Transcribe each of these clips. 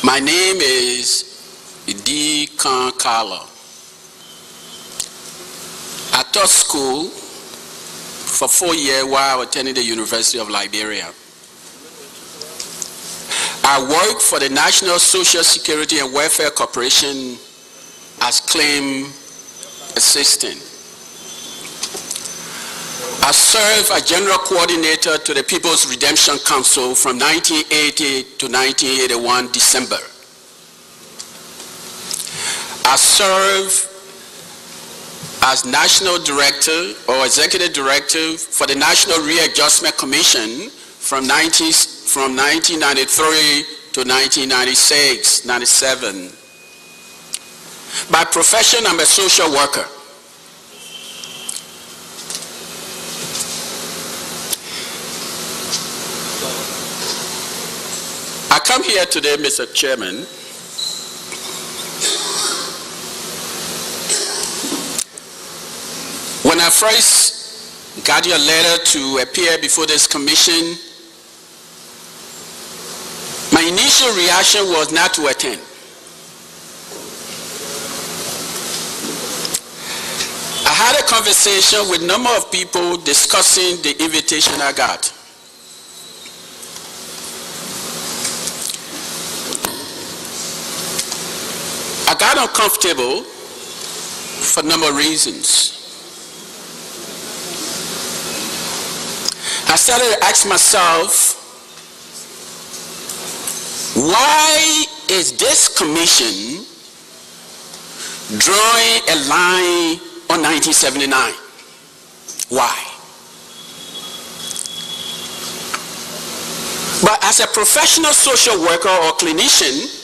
My name is Karn Carlor. I taught school for 4 years while attending the University of Liberia. I worked for the National Social Security and Welfare Corporation as claim assistant. I served as general coordinator to the People's Redemption Council from 1980 to 1981 December. I served as national director or executive director for the National Readjustment Commission from 1993 to 1996-97. By profession, I'm a social worker. I come here today, Mr. Chairman, when I first got your letter to appear before this commission, my initial reaction was not to attend. I had a conversation with a number of people discussing the invitation I got. I got uncomfortable for a number of reasons. I started to ask myself, why is this commission drawing a line on 1979? Why? But as a professional social worker or clinician,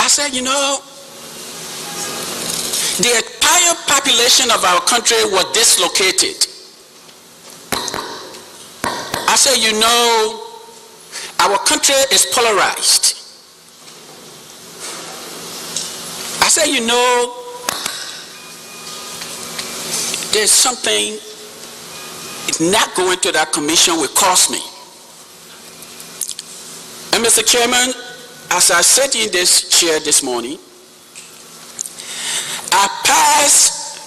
I said, the entire population of our country was dislocated. I said, our country is polarized. I said, there's something not going to that commission will cost me. And Mr. Chairman, as I sat in this chair this morning, I passed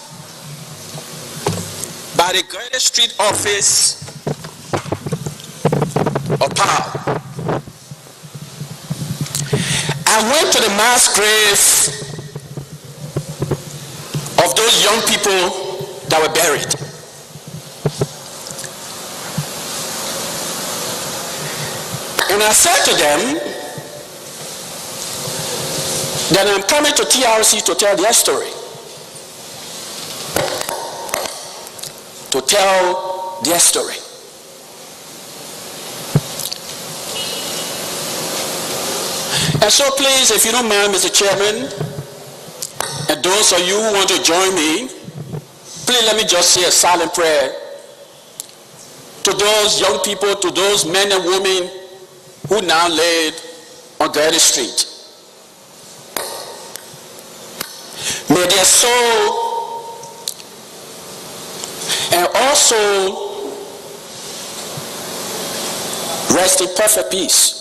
by the Garden Street office of power. I went to the mass grave of those young people that were buried. And I said to them that I'm coming to TRC to tell their story. To tell their story. And so please, if you don't mind, Mr. Chairman, and those of you who want to join me, please let me just say a silent prayer to those young people, to those men and women who now laid on Garden Street. May their soul and also rest in perfect peace.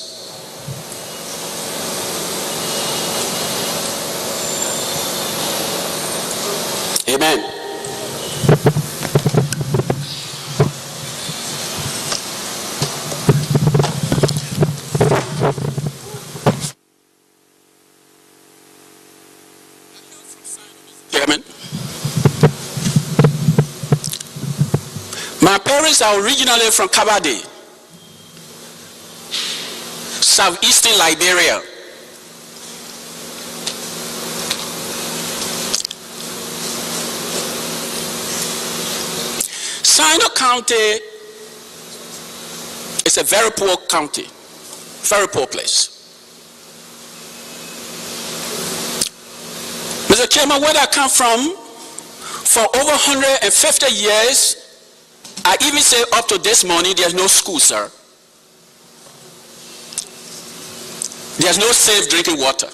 Amen. Chairman, my parents are originally from Kabade, southeastern Liberia. Sino County is a very poor county, very poor place. Mr. Chairman, where I come from, for over 150 years, I even say up to this morning, there's no school, sir. There's no safe drinking water.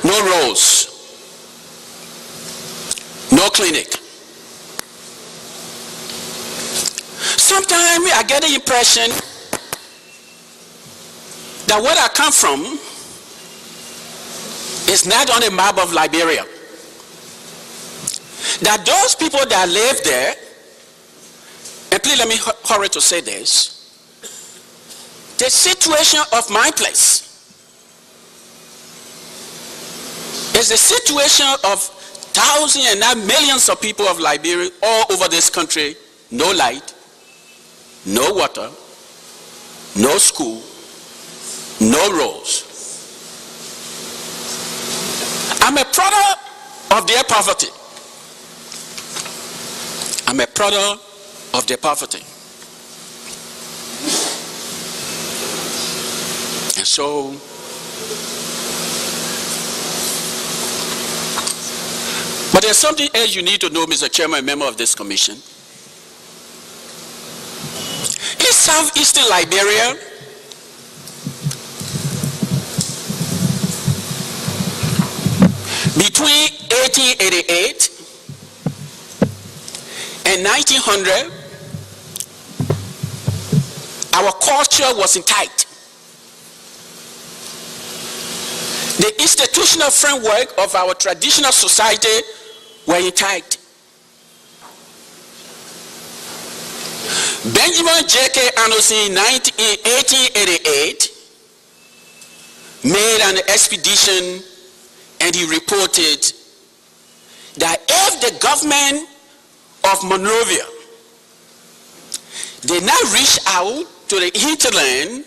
No roads. No clinic. Sometimes I get the impression that where I come from is not on the map of Liberia. That those people that live there, and please let me hurry to say this, the situation of my place is the situation of thousands and not millions of people of Liberia all over this country. No light, no water, no school, no roads. I'm a product of their poverty. I'm a product of their poverty. And so, but there's something else you need to know, Mr. Chairman, member of this commission. In southeastern Liberia, between 1888 and 1900, our culture was intact. The institutional framework of our traditional society were intact. Benjamin J.K. Anderson in 1888 made an expedition, and he reported that if the government of Monrovia did not reach out to the hinterland,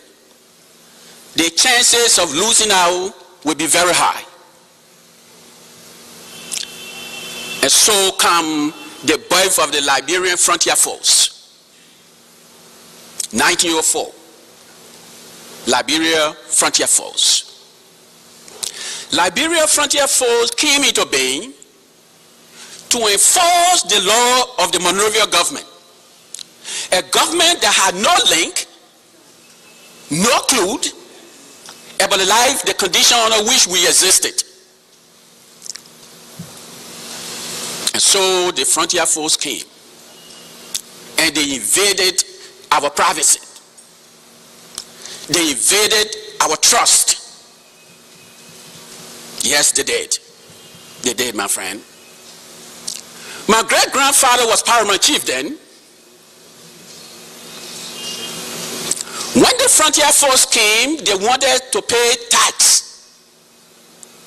the chances of losing out would be very high. And so come the birth of the Liberian Frontier Force. 1904, Liberia Frontier Force. Liberia Frontier Force came into being to enforce the law of the Monrovia government. A government that had no link, no clue about the life, the condition under which we existed. And so the Frontier Force came and they invaded our privacy. They invaded our trust. Yes, they did. They did, my friend. My great-grandfather was paramount chief then. When the Frontier Force came, they wanted to pay tax.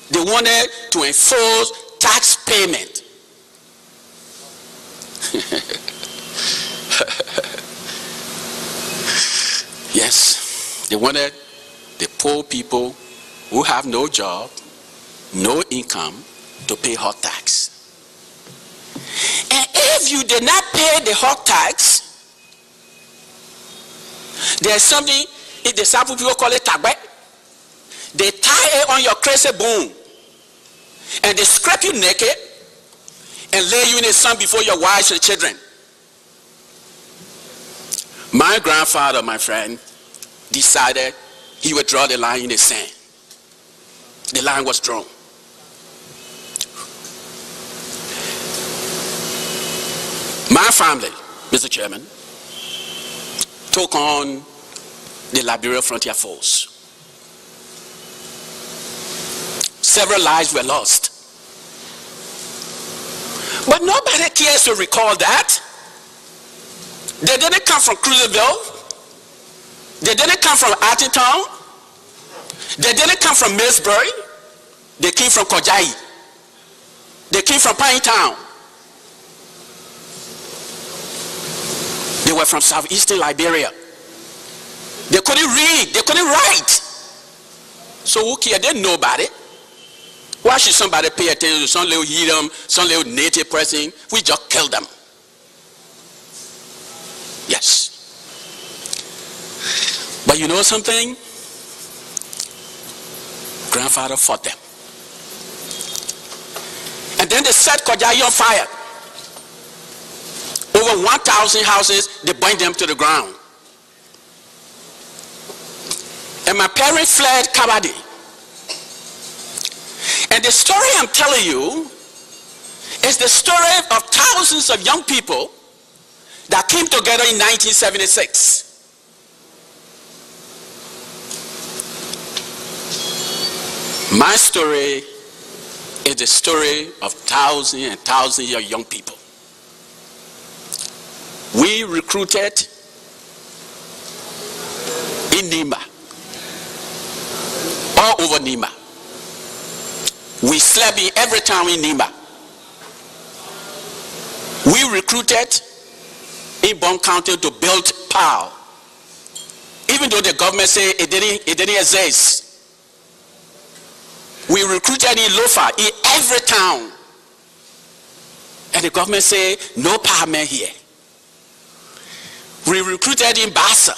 They wanted to enforce tax payment. Yes, they wanted the poor people who have no job, no income, to pay hot tax. And if you did not pay the hot tax, there's something, if the South people call it tagbe, they tie it on your crazy bone and they scrape you naked and lay you in the sun before your wives and children. My grandfather, my friend, decided he would draw the line in the sand. The line was drawn. My family, Mr. Chairman, took on the Liberia Frontier Force. Several lives were lost. But nobody cares to recall that. They didn't come from Cruiserville. They didn't come from Attington. They didn't come from Millsbury. They came from Kojai. They came from Pinetown. They were from southeastern Liberia. They couldn't read. They couldn't write. So who cared? They didn't know about it. Why should somebody pay attention to some little heathen, some little native person? We just killed them. Yes. But you know something? Grandfather fought them. And then they set Kojai on fire. Over 1,000 houses, they burned them to the ground. And my parents fled Kabadi. And the story I'm telling you is the story of thousands of young people that came together in 1976. My story is the story of thousands and thousands of young people. We recruited in Nima, all over Nima. We slept in every town in Nima. We recruited in Bon County to build power, even though the government said it didn't exist. We recruited in Lofa, in every town, and the government said no power man here. We recruited in Bassa.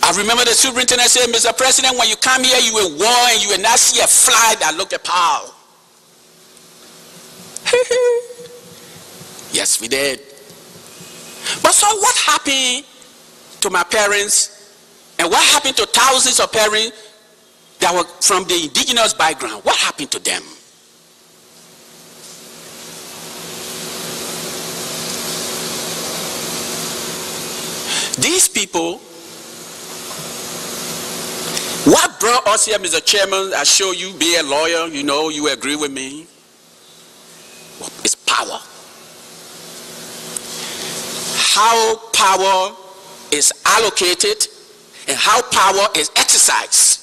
I remember the superintendent said, Mr. President, when you come here, you will war and you will not see a fly that look at power. Yes, we did. But so what happened to my parents, and what happened to thousands of parents that were from the indigenous background? What happened to them? These people, what brought us here, Mr. Chairman, I show you, be a lawyer, you know, you agree with me. It's power. How power is allocated and how power is exercised.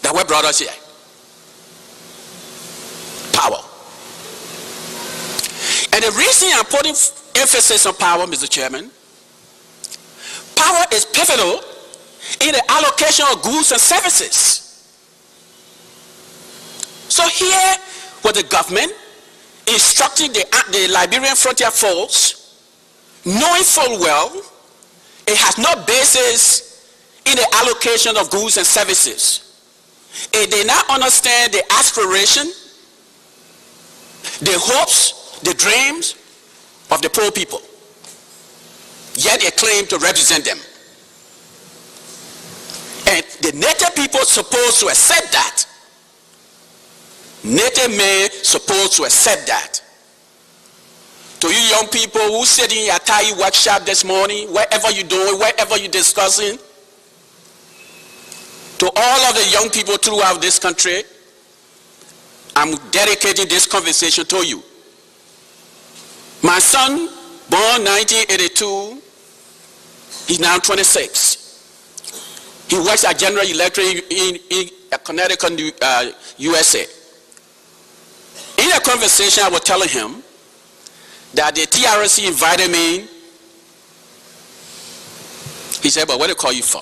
That what brought us here. Power. And the reason I'm putting emphasis on power, Mr. Chairman, power is pivotal in the allocation of goods and services. So here was the government instructing the Liberian Frontier Force, knowing full well it has no basis in the allocation of goods and services. It did not understand the aspiration, the hopes, the dreams of the poor people. Yet they claim to represent them. And the native people supposed to accept that. Native men supposed to accept that. To you young people who sit in your Thai workshop this morning, wherever you're doing, wherever you're discussing, to all of the young people throughout this country, I'm dedicating this conversation to you. My son, born 1982, he's now 26. He works at General Electric in Connecticut, USA. In a conversation, I was telling him that the TRC invited me. He said, but what do they call you for?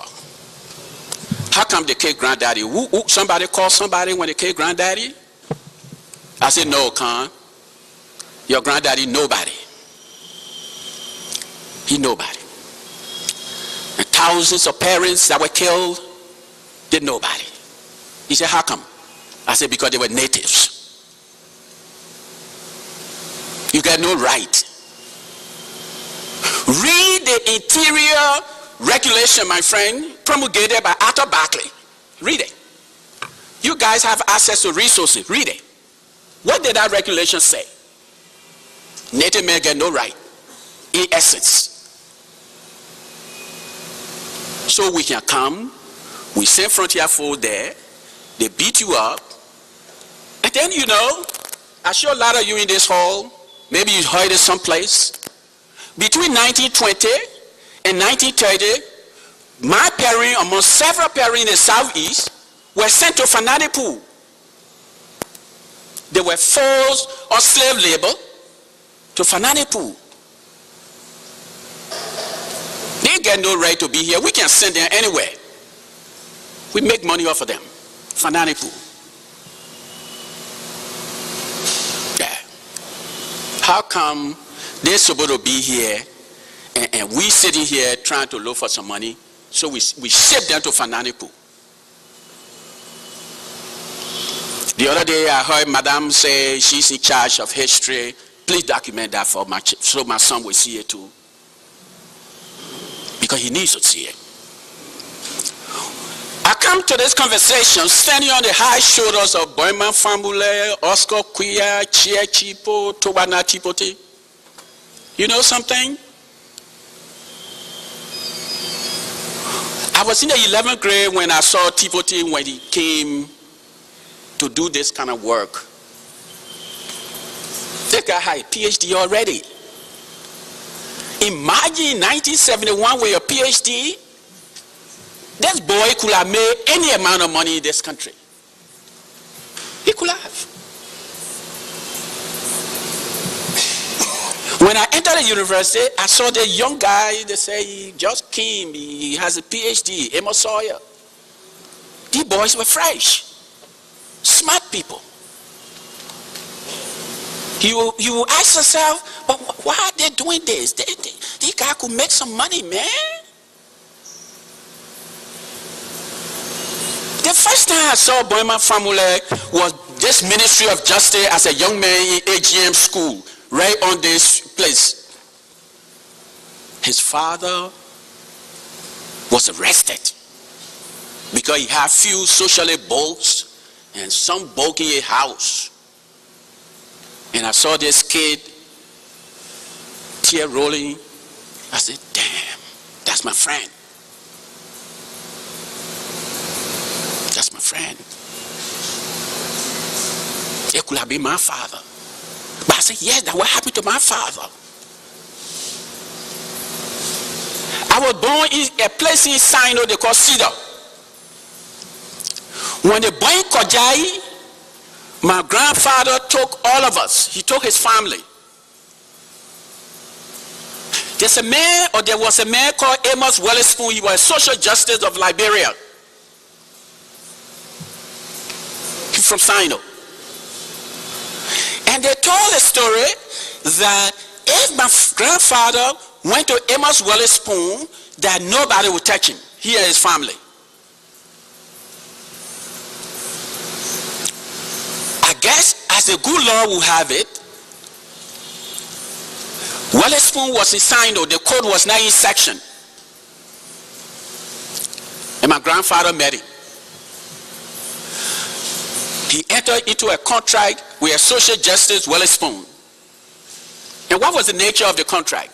How come they call granddaddy? Somebody call somebody when they call granddaddy? I said, no, Karn. Your granddaddy, nobody. He nobody. And thousands of parents that were killed, did nobody. He said, how come? I said, because they were natives. You got no right. Read the interior regulation, my friend, promulgated by Arthur Barkley. Read it. You guys have access to resources. Read it. What did that regulation say? Native men get no right, in essence. So we can come, we send Frontier Force there, they beat you up, and then, you know, I'm sure a lot of you in this hall, maybe you heard it someplace. Between 1920 and 1930, my parents, among several parents in the southeast, were sent to Fananipool. They were forced on slave labor to Fananipool. They get no right to be here. We can send them anywhere. We make money off of them. Fananipool. How come they're supposed to be here and we sitting here trying to look for some money? So we ship them to Fananipool. The other day I heard Madame say she's in charge of history. Please document that for so my son will see it too. Because he needs to see it. I come to this conversation standing on the high shoulders of Boyman Famule, Oscar Quia, Chia Chipo, Tobana Tipoti. You know something? I was in the 11th grade when I saw Tipoti when he came to do this kind of work. This guy had a PhD already. Imagine 1971 with a PhD. This boy could have made any amount of money in this country. He could have. When I entered the university, I saw the young guy. They say he just came. He has a PhD, Amos Sawyer. These boys were fresh, smart people. You will ask yourself, but why are they doing this? These guys could make some money, man. The first time I saw Boyman Famule was this Ministry of Justice as a young man in AGM school, right on this place. His father was arrested because he had few socially bulks and some bulk in a house. And I saw this kid, tear rolling. I said, damn, that's my friend. That's my friend. It could have been my father. But I said, yes, that's what happened to my father. I was born in a place in Sino they call Cedar. When the boy Kojai, my grandfather took all of us. He took his family. There was a man called Amos Wellerspoon. He was a social justice of Liberia. He's from Sino. And they told a story that if my grandfather went to Amos Wellerspoon, that nobody would touch him. He and his family. I guess as the good Lord will have it, Wellerspoon was in Sino. The code was not in section. And my grandfather met him. He entered into a contract with a social justice Wellerspoon. And what was the nature of the contract?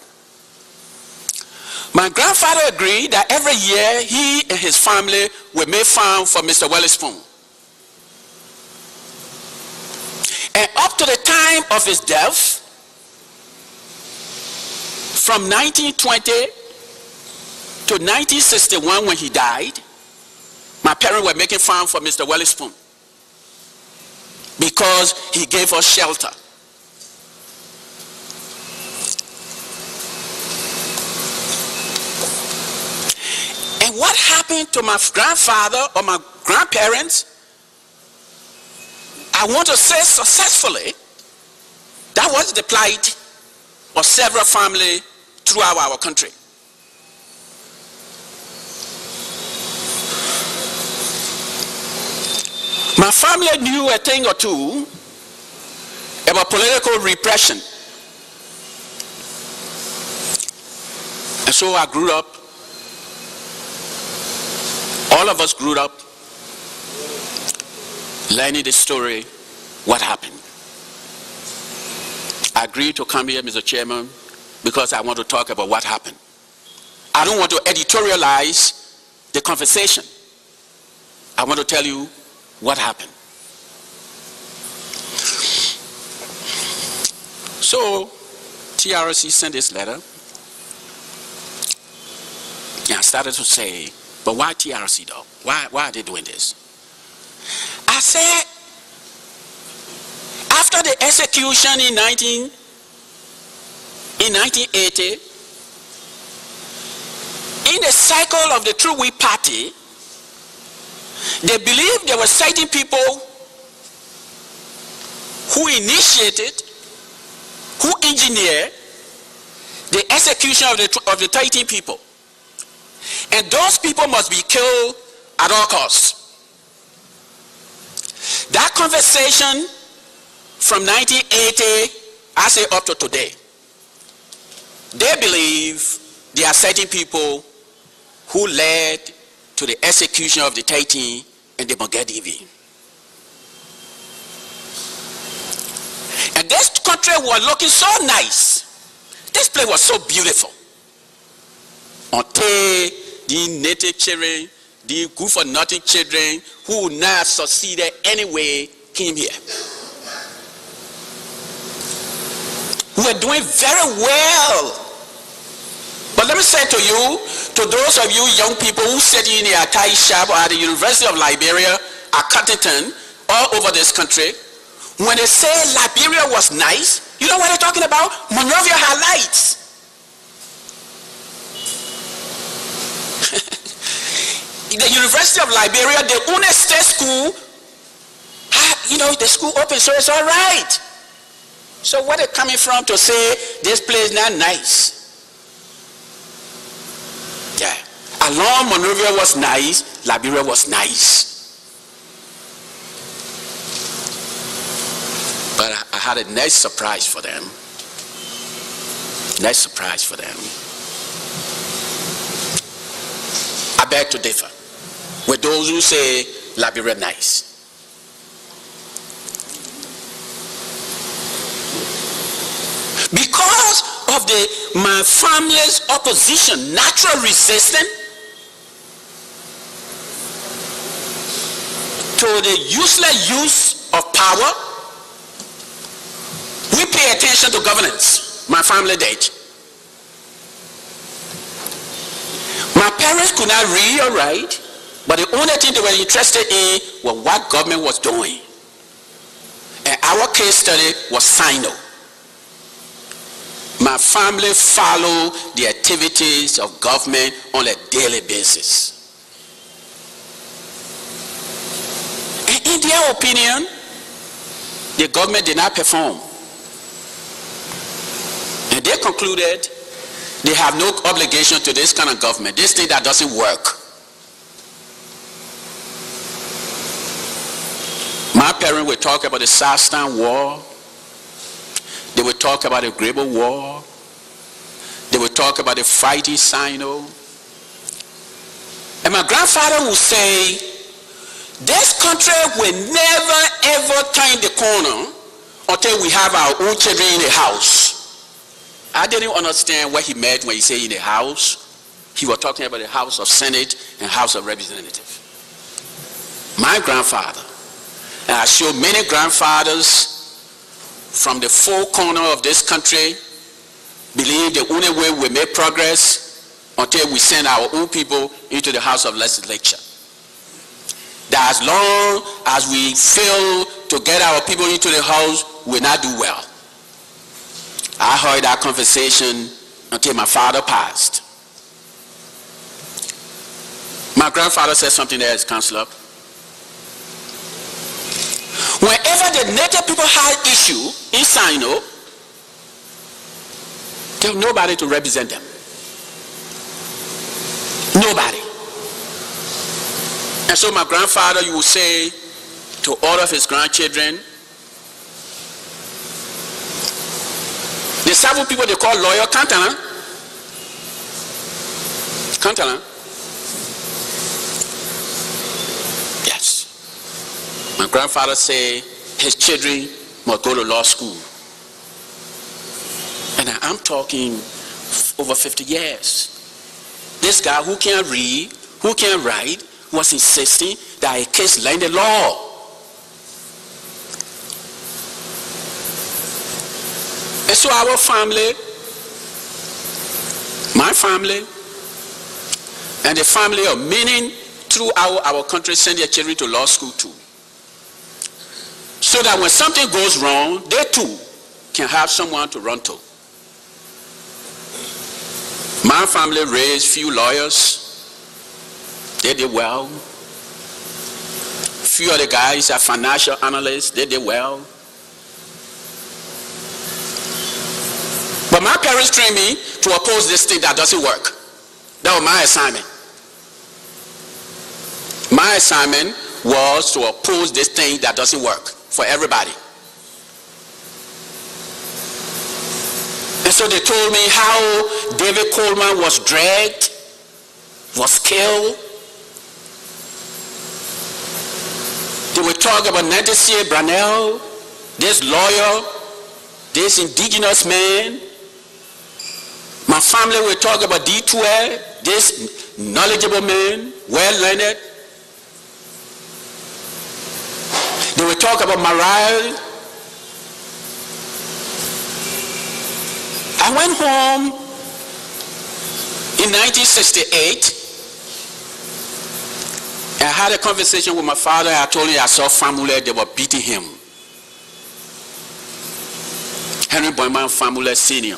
My grandfather agreed that every year he and his family would make farm for Mr. Wellerspoon. And up to the time of his death, from 1920 to 1961 when he died, my parents were making farm for Mr. Wellerspoon because he gave us shelter. And what happened to my grandfather or my grandparents, I want to say successfully, that was the plight of several families throughout our country. My family knew a thing or two about political repression. And so I grew up, all of us grew up learning the story, what happened. I agreed to come here, Mr. Chairman, because I want to talk about what happened. I don't want to editorialize the conversation. I want to tell you what happened. So, TRC sent this letter, and I started to say, but why TRC though? Why are they doing this? I said, after the execution in 1980, in the cycle of the True We Party, they believed there were certain people who initiated, who engineered the execution of the 13 people. And those people must be killed at all costs. That conversation from 1980, I say up to today, they believe there are certain people who led to the execution of the 13 and the Mogadivi. And this country was looking so nice. This place was so beautiful. Until the native children the good-for-nothing children who would not have succeeded anyway came here. We were doing very well. But let me say to you, to those of you young people who study in the Atai Shop or at the University of Liberia, at Cottington, all over this country, when they say Liberia was nice, you know what they're talking about? Monrovia highlights. The University of Liberia, the only state school, the school open, so it's all right. So where they coming from to say this place not nice? Yeah. Along Monrovia was nice, Liberia was nice. But I had a nice surprise for them. Nice surprise for them. I beg to differ with those who say Liberia nice. Because of my family's opposition, natural resistance to the useless use of power, we pay attention to governance. My family did. My parents could not read or write, but the only thing they were interested in was what government was doing. And our case study was Sino. My family followed the activities of government on a daily basis. And in their opinion, the government did not perform. And they concluded they have no obligation to this kind of government, this thing that doesn't work. My parents would talk about the Southtown War. They would talk about the Grable War. They would talk about the fighting Sino. And my grandfather would say, this country will never ever turn the corner until we have our own children in the house. I didn't understand what he meant when he said in the house. He was talking about the House of Senate and House of Representatives. My grandfather, and I show many grandfathers from the four corners of this country, believe the only way we make progress until we send our own people into the House of Legislature. That as long as we fail to get our people into the House, we'll not do well. I heard that conversation until my father passed. My grandfather said something else, Counselor. Whenever the native people had issue in Sino, there was nobody to represent them. Nobody. And so my grandfather, you would say to all of his grandchildren, the seven people they call lawyer Cantana. Cantana. Yes. My grandfather said his children must go to law school. And I'm talking over 50 years. This guy who can't read, who can't write, was insisting that his kids learn the law. And so our family, my family, and the family of many throughout our country send their children to law school too. So that when something goes wrong, they too can have someone to run to. My family raised few lawyers. They did well. Few of the guys are financial analysts. They did well. But my parents trained me to oppose this thing that doesn't work. That was my assignment. My assignment was to oppose this thing that doesn't work for everybody. And so they told me how David Coleman was dragged, was killed. They would talk about Nancy Branell, this lawyer, this indigenous man. My family will talk about D12, this knowledgeable man, well-learned. They will talk about morale. I went home in 1968 and I had a conversation with my father. I told him I saw family, they were beating him. Henry Boyman family senior.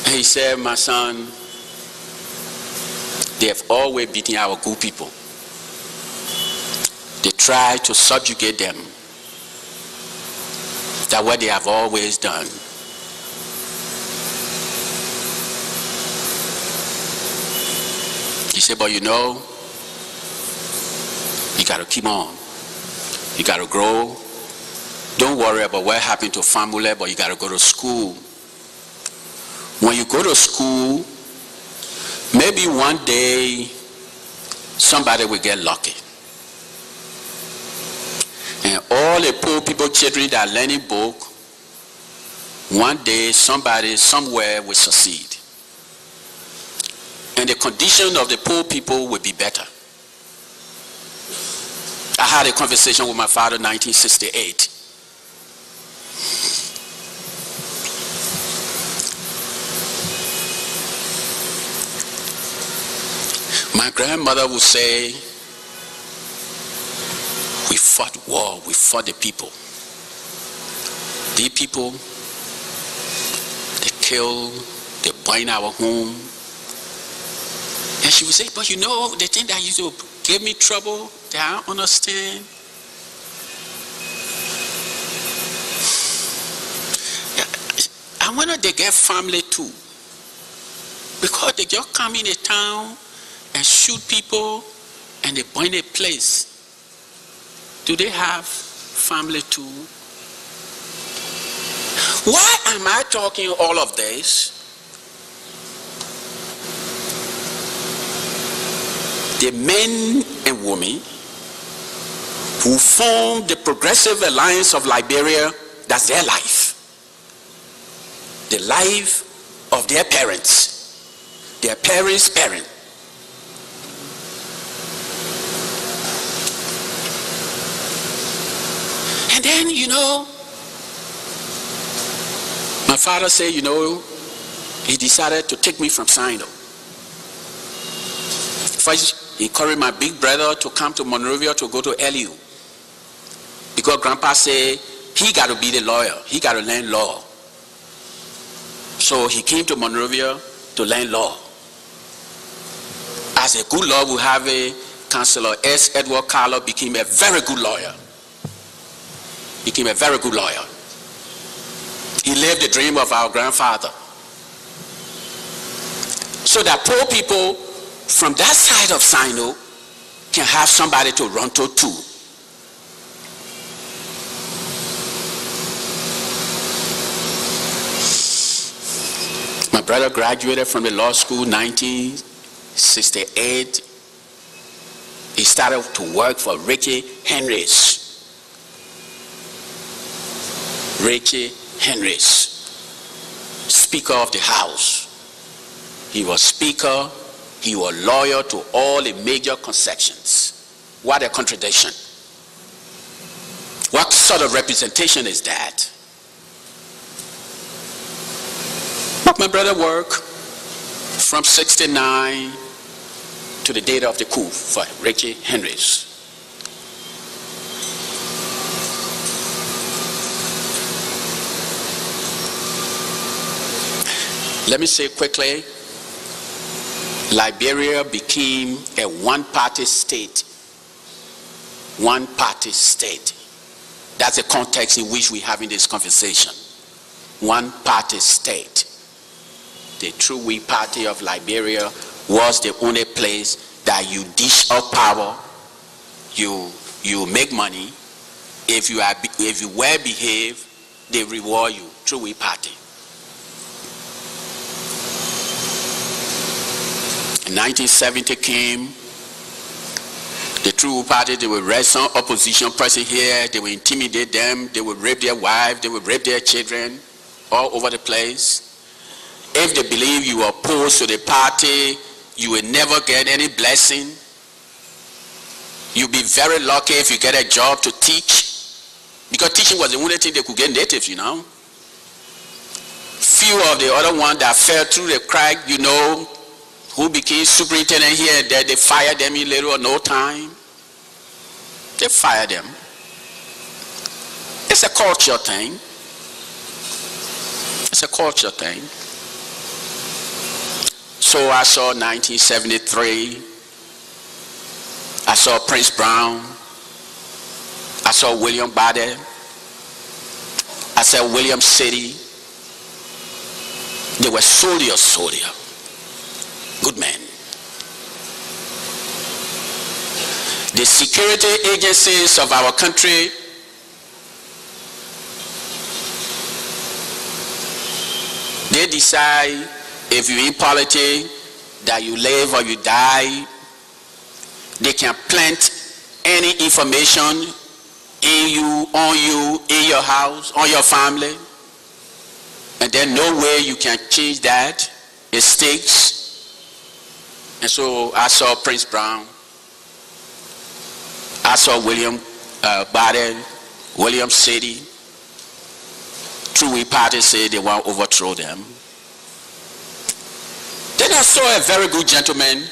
And he said, my son, they have always beaten our good people. They try to subjugate them. That's what they have always done. He said, but you know, you got to keep on. You got to grow. Don't worry about what happened to family, but you got to go to school. When you go to school, maybe one day somebody will get lucky. And all the poor people, children that are learning book, one day somebody somewhere will succeed. And the condition of the poor people will be better. I had a conversation with my father in 1968. My grandmother would say, we fought war, we fought the people. The people, they killed, they burned our home. And she would say, but you know, the thing that used to give me trouble, that I don't understand. I wonder they get family too. Because they just come in a town and shoot people and they burn a place. Do they have family too? Why am I talking all of this? The men and women who formed the Progressive Alliance of Liberia, that's their life. The life of their parents, their parents' parents. And then, you know, my father said, you know, he decided to take me from Sino. First, he encouraged my big brother to come to Monrovia to go to LU. Because Grandpa said he got to be the lawyer. He got to learn law. So he came to Monrovia to learn law. As a good lawyer, we have a Counselor S. Edward Carlor became a very good lawyer. Became a very good lawyer. He lived the dream of our grandfather. So that poor people from that side of Sino can have somebody to run to too. My brother graduated from the law school in 1968. He started to work for Ricky Henrys. Ricky Henrys, Speaker of the House. He was Speaker. He was loyal to all the major concessions. What a contradiction. What sort of representation is that? My brother worked from 69 to the date of the coup for Ricky Henrys. Let me say quickly, Liberia became a one-party state. One-party state. That's the context in which we're having this conversation. One-party state. The True We Party of Liberia was the only place that you dish out power, you make money. If you well behave, they reward you. True We Party. In 1970 came, the True Party, they will arrest some opposition person here, they will intimidate them, they will rape their wives, they will rape their children all over the place. if they believe you are opposed to the party, you will never get any blessing. You'll be very lucky if you get a job to teach, because teaching was the only thing they could get natives, you know. Few of the other ones that fell through the crack, you know, who became superintendent here and there, they fired them in little or no time. They fired them. It's a culture thing. It's a culture thing. So I saw 1973. I saw Prince Brown. I saw William Bade. I saw William City. They were soldiers. Good men. The security agencies of our country they decide if you're in politics that you live or you die. They can plant any information in you, on you, in your house, on your family, and there's no way you can change that. It sticks. And so I saw Prince Brown. I saw William Bade, William City. True party say they want to overthrow them. Then I saw a very good gentleman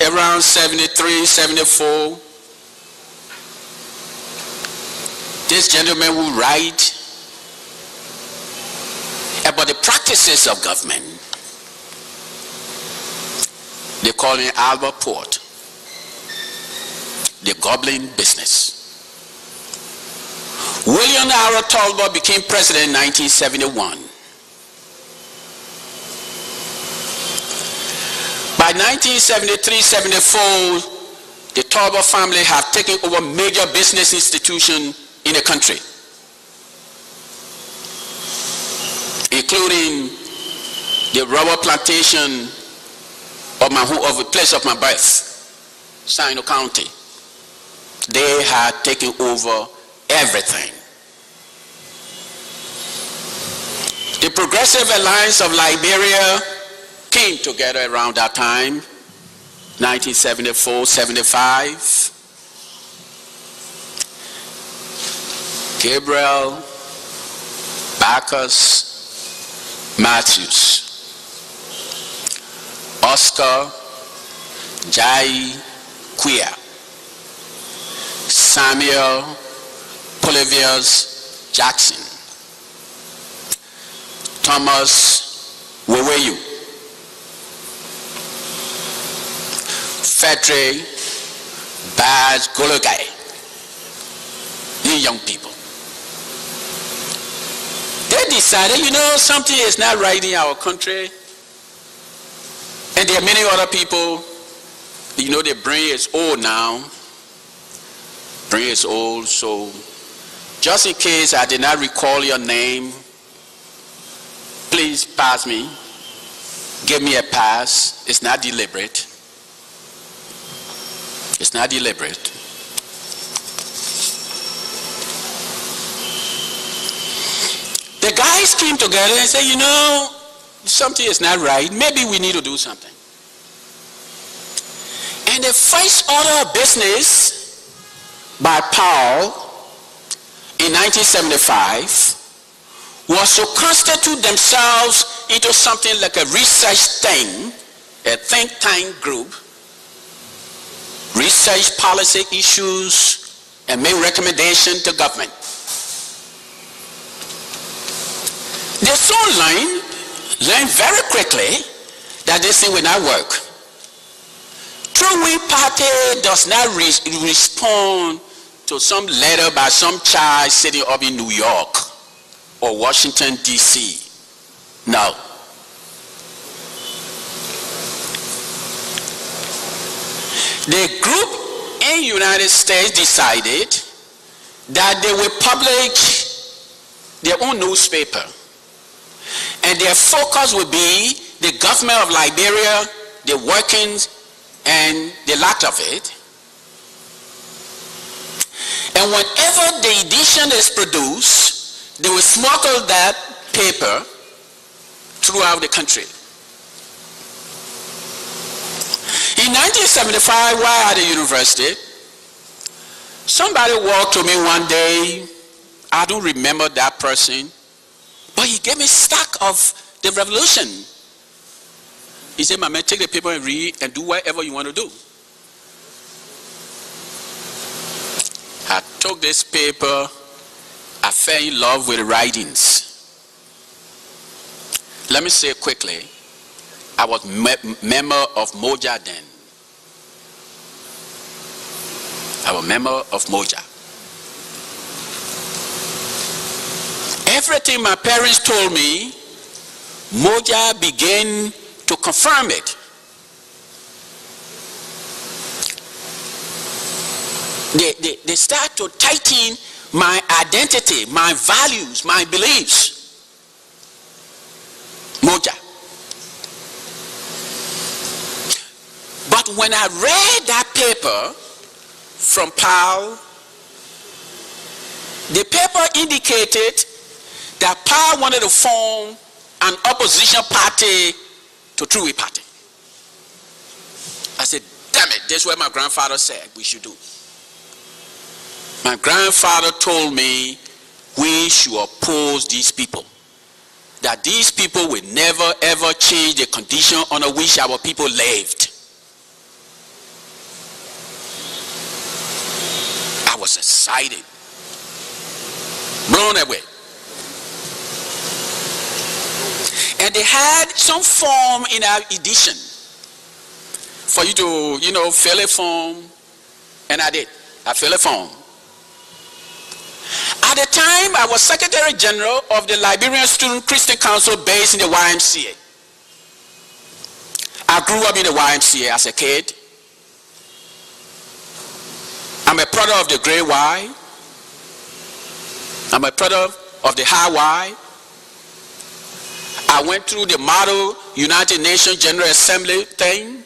around 73, 74. This gentleman will write about the practices of government. They call him Albert Port, the goblin business. William R. Talbot became president in 1971. By 1973-74, the Talbot family have taken over major business institutions in the country, including the rubber plantation of the place of my birth, Sino County. They had taken over everything. The Progressive Alliance of Liberia came together around that time, 1974-75. Gabriel Bacchus Matthews, Oscar Jai Quia, Samuel Polyvius Jackson, Thomas Weweyu, Fedre Baz Gologai. These young people, they decided, you know, something is not right in our country. And there are many other people, you know, their brain is old now. Brain is old, so just in case I did not recall your name, please pass me. Give me a pass. It's not deliberate. It's not deliberate. The guys came together and said, you know, something is not right. Maybe we need to do something. And the first order of business by Powell in 1975 was to constitute themselves into something like a research thing, a think tank group, research policy issues, and make recommendations to government. They soon learned very quickly that this thing will not work. True Whig Party does not respond to some letter by some child sitting up in New York or Washington, D.C. No. The group in the United States decided that they will publish their own newspaper. And their focus will be the government of Liberia, the workings, and the lack of it. And whenever the edition is produced, they will smuggle that paper throughout the country. In 1975, while at the university, somebody walked to me one day. I don't remember that person, but he gave me a stack of the revolution. He said, "My man, take the paper and read and do whatever you want to do." I took this paper. I fell in love with the writings. Let me say quickly, I was member of Moja then. I was a member of Moja. Everything my parents told me, Moja began to confirm it. They start to tighten my identity, my values, my beliefs. Moja. But when I read that paper from Powell, the paper indicated that Powell wanted to form an opposition party to True Party. I said, damn it, this is what my grandfather said we should do. My grandfather told me we should oppose these people. That these people will never ever change the condition under which our people lived. I was excited, blown away. And they had some form in our edition for you to, fill a form, and I did. I filled a form. At the time, I was Secretary General of the Liberian Student Christian Council based in the YMCA. I grew up in the YMCA as a kid. I'm a product of the Grey Y. I'm a product of the High Y. I went through the Model United Nations General Assembly thing.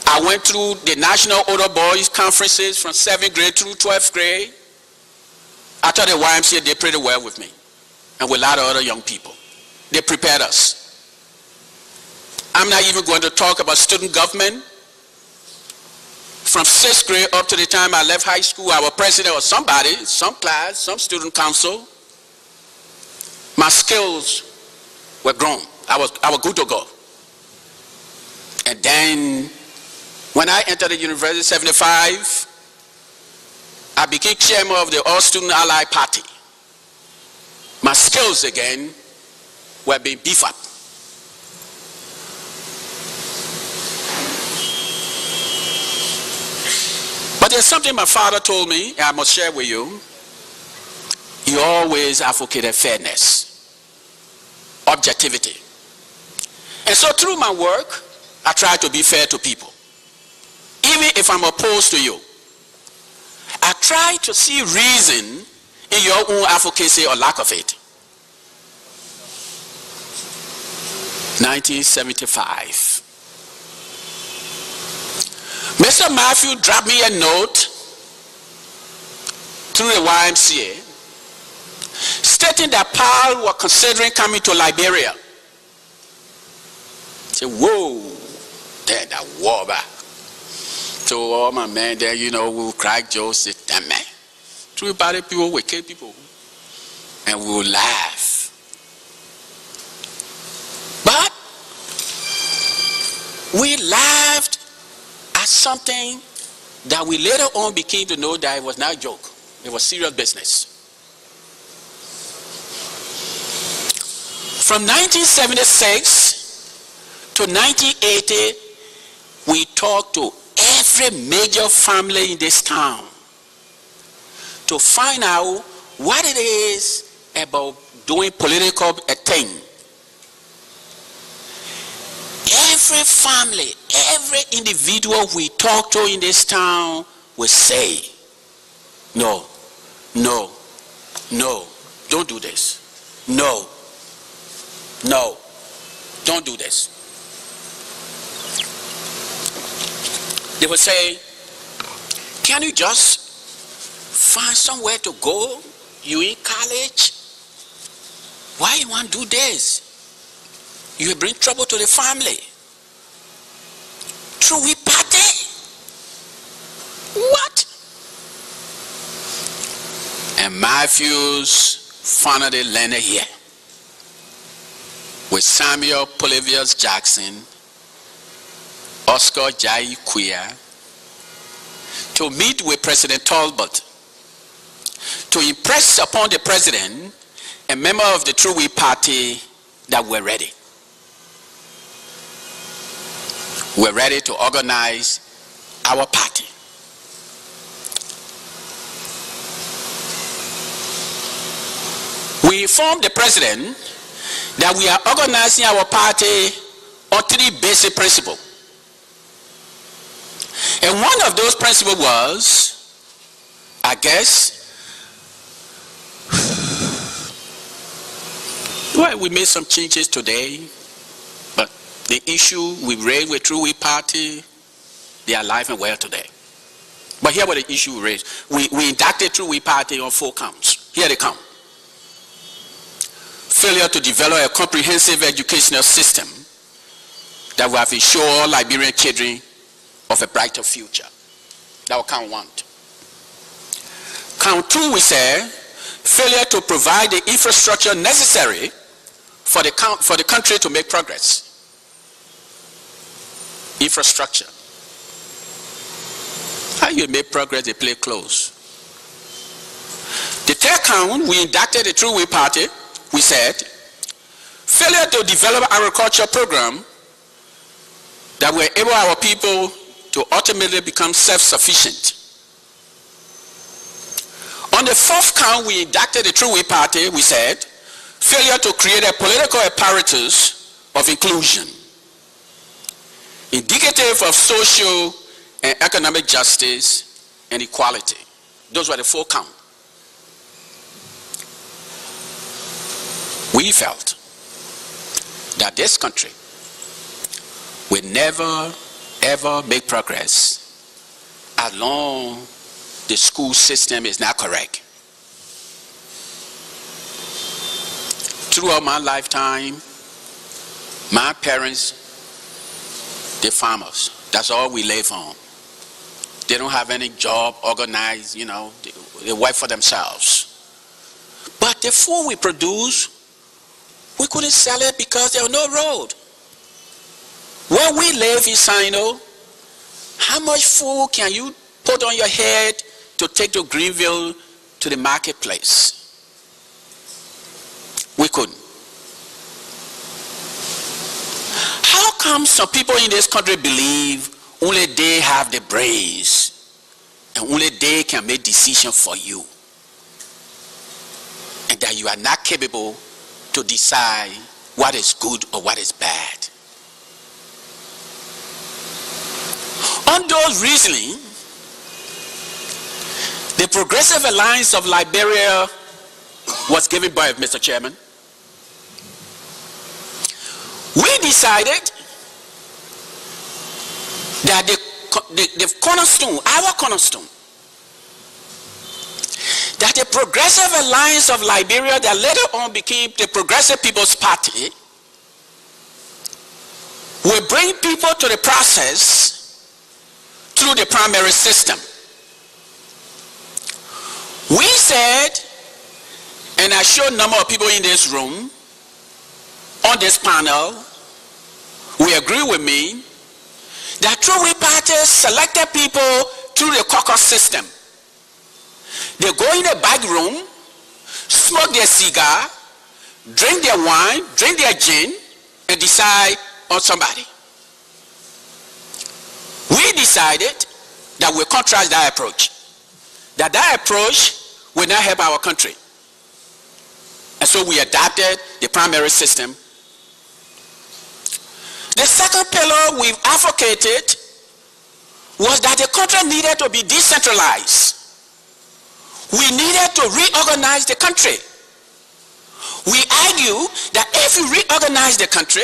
I went through the National Older Boys Conferences from 7th grade through 12th grade. I thought the YMCA did pretty well with me and with a lot of other young people. They prepared us. I'm not even going to talk about student government. From 6th grade up to the time I left high school, I was president of somebody, some class, some student council. My skills were grown. I was good to go. And then when I entered the university in 75, I became chairman of the All Student Allied Party. My skills again were being beefed up. But there's something my father told me, and I must share with you. He always advocated fairness, objectivity. And so through my work, I try to be fair to people. Even if I'm opposed to you, I try to see reason in your own advocacy or lack of it. 1975. Mr. Matthew dropped me a note through the YMCA stating that Powell was considering coming to Liberia. I said, whoa, then that war back. So all my men there, we'll crack jokes, say, damn man. True body people will kill people. And we'll laugh. But we laughed at something that we later on became to know that it was not a joke. It was serious business. From 1976 to 1980, we talked to every major family in this town to find out what it is about doing political thing. Every family, every individual we talk to in this town will say, no, no, no, don't do this. No, no, don't do this. They will say, can you just find somewhere to go? You in college? Why you want to do this? You will bring trouble to the family. True we party? What? And Matthews finally landed here with Samuel Polybius Jackson, Oscar Jai Queer, to meet with President Talbot to impress upon the president and member of the True We Party that we're ready. We're ready to organize our party. We informed the president that we are organizing our party on 3 basic principles. And one of those principles was, I guess, well, we made some changes today, but the issue we raised with True We Party, they are alive and well today. But here was the issue we raised. We indicted True We Party on 4 counts. Here they come. Failure to develop a comprehensive educational system that will have ensured all Liberian children of a brighter future. That was count 1. Count 2, we said, failure to provide the infrastructure necessary for the country to make progress. Infrastructure. How you make progress, they play close. The 3rd count, we indicted the True We Party. We said, failure to develop agriculture program that will enable our people to ultimately become self-sufficient. On the 4th count, we indicted the True We Party. We said, failure to create a political apparatus of inclusion, indicative of social and economic justice and equality. Those were the 4 counts. We felt that this country will never ever make progress as long the school system is not correct. Throughout my lifetime, my parents, they're farmers. That's all we live on. They don't have any job organized, they work for themselves. But the food we produce, we couldn't sell it because there was no road. Where we live in Sino, how much food can you put on your head to take to Greenville to the marketplace? We couldn't. How come some people in this country believe only they have the brains and only they can make decisions for you, and that you are not capable to decide what is good or what is bad? On those reasoning, the Progressive Alliance of Liberia was given birth, Mr. Chairman. We decided that the cornerstone, our cornerstone, that the Progressive Alliance of Liberia, that later on became the Progressive People's Party, will bring people to the process through the primary system. We said, and I showed a number of people in this room, on this panel, we agree with me, that True We Party selected people through the caucus system. They go in a back room, smoke their cigar, drink their wine, drink their gin, and decide on somebody. We decided that we'll contrast that approach. That approach will not help our country. And so we adopted the primary system. The second pillar we advocated was that the country needed to be decentralized. We needed to reorganize the country. We argue that if you reorganize the country,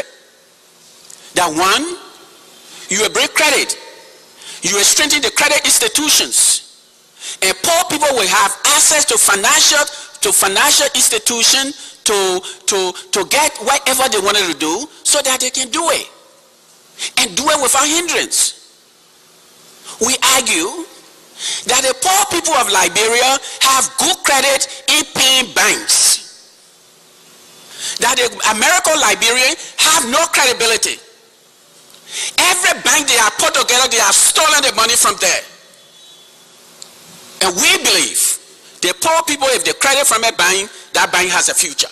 that one, you will bring credit. You will strengthen the credit institutions. And poor people will have access to financial institutions to get whatever they wanted to do so that they can do it. And do it without hindrance. We argue that the poor people of Liberia have good credit in paying banks. That the American Liberians have no credibility. Every bank they have put together, they have stolen the money from there. And we believe the poor people, if they credit from a bank, that bank has a future.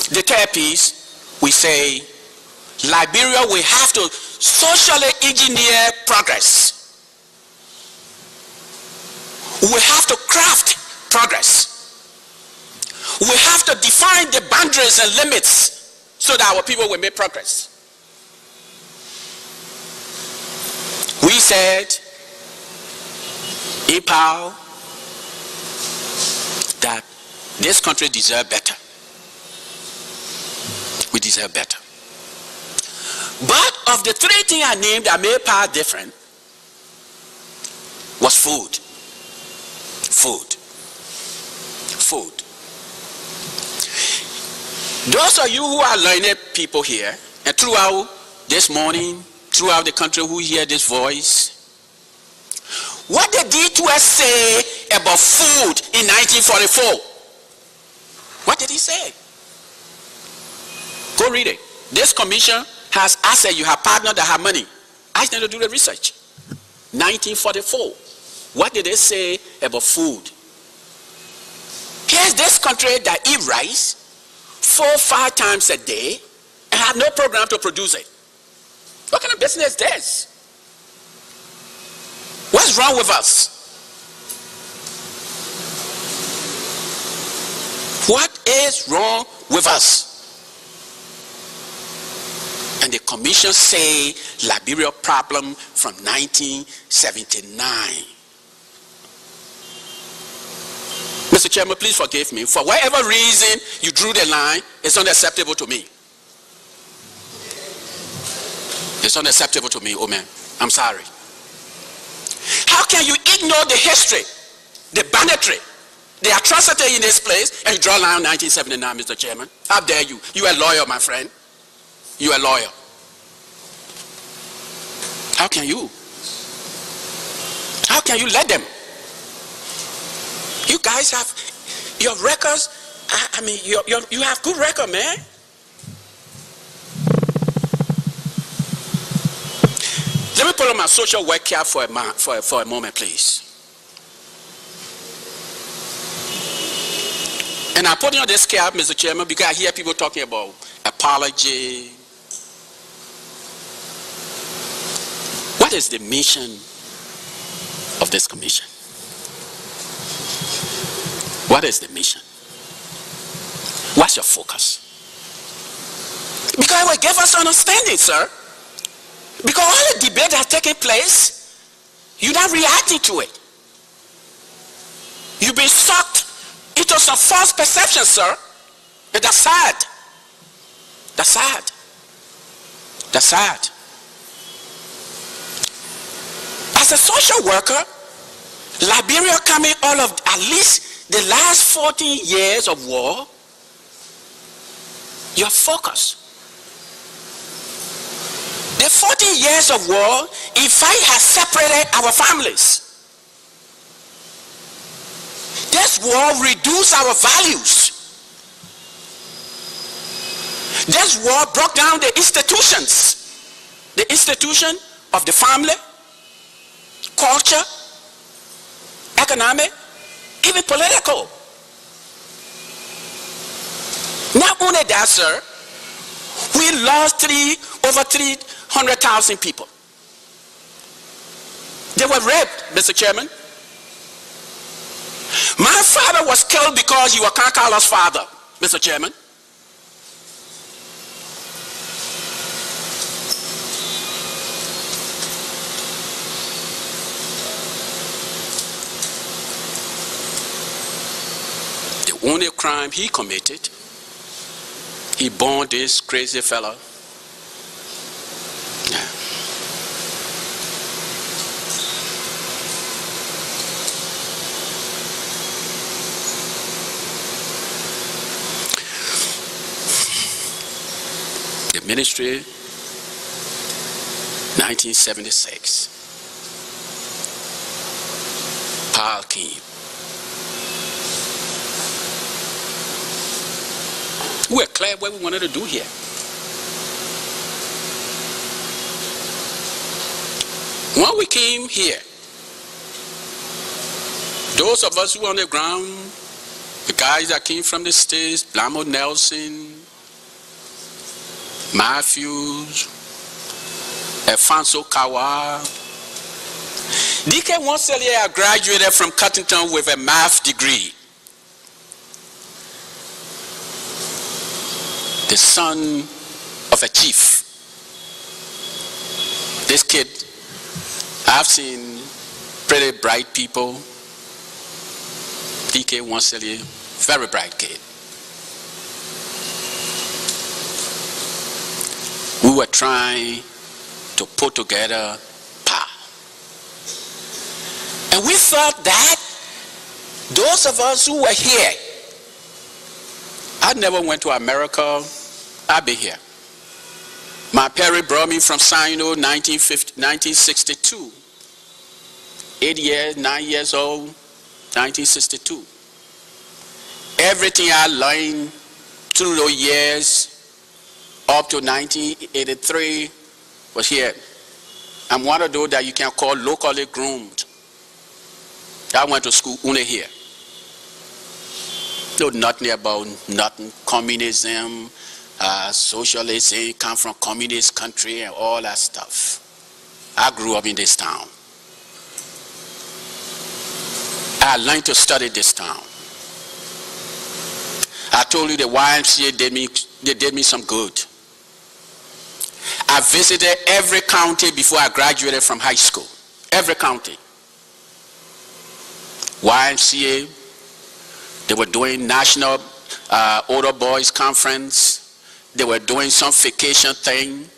The third piece, we say, Liberia will have to socially engineer progress. We have to craft progress. We have to define the boundaries and limits so that our people will make progress. We said in power that this country deserves better. We deserve better. But of the three things I named that made power different was food. Food. Food. Those of you who are learned people here, and throughout this morning, throughout the country who hear this voice, what did D2S say about food in 1944? What did he say? Go read it. This commission has assets, you have partners that have money. Ask them to do the research. 1944. What did they say about food? Here's this country that eat rice 4-5 times a day and have no program to produce it. What kind of business is this? What's wrong with us? What is wrong with us? And the commission say Liberia problem from 1979. Mr. Chairman, please forgive me. For whatever reason you drew the line, it's unacceptable to me. It's unacceptable to me, oh man. I'm sorry. How can you ignore the history, the banditry, the atrocity in this place, and you draw a line on 1979, Mr. Chairman? How dare you? You are a lawyer, my friend. You are a lawyer. How can you? How can you let them? You guys have your records. I mean, you have good record, man. Let me put on my social work cap for a moment, please. And I'm putting on this cap, Mr. Chairman, because I hear people talking about apology. What is the mission of this commission? What is the mission? What's your focus? Because it will give us understanding, sir. Because all the debate that's taking place, you're not reacting to it. You've been sucked into some false perception, sir. And that's sad. That's sad. That's sad. As a social worker, Liberia coming all of at least the last 14 years of war, your focus. The 14 years of war, in fact, has separated our families. This war reduced our values. This war broke down the institutions. The institution of the family, culture, economic, even political. Not only that, sir, we lost over 300,000 people. They were raped, Mr. Chairman. My father was killed because he was Karn Carlor's father, Mr. Chairman. The only crime he committed, he born this crazy fella. Yeah. ministry, 1976. Paul came. We were clear what we wanted to do here. When we came here, those of us who were on the ground, the guys that came from the States, Blamo Nelson, Matthews, Alfonso Kawa, DK Wonselier graduated from Cuttington with a math degree. The son of a chief. This kid, I've seen pretty bright people. DK Wonselier, very bright kid. We were trying to put together power. And we thought that those of us who were here, I never went to America, I'll be here. My parents brought me from Sino 1962. 9 years old, 1962. Everything I learned through those years up to 1983 was here. I'm one of those that you can call locally groomed. I went to school only here. Know nothing about nothing, communism, socialism, come from communist country and all that stuff. I grew up in this town. I learned to study this town. I told you the YMCA did me some good. I visited every county before I graduated from high school. Every county. YMCA, they were doing national older boys conference. They were doing some vacation thing.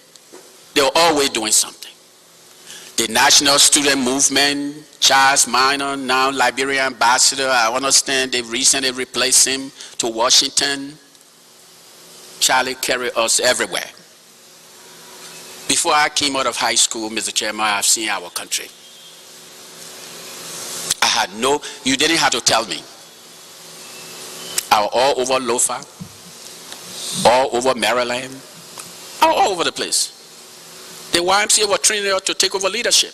They were always doing something. The national student movement, Charles Minor, now Liberian ambassador, I understand they recently replaced him to Washington. Charlie carried us everywhere. Before I came out of high school, Mr. Chairman, I've seen our country. I had you didn't have to tell me. I was all over Lofa, all over Maryland, all over the place. The YMCA were training us to take over leadership.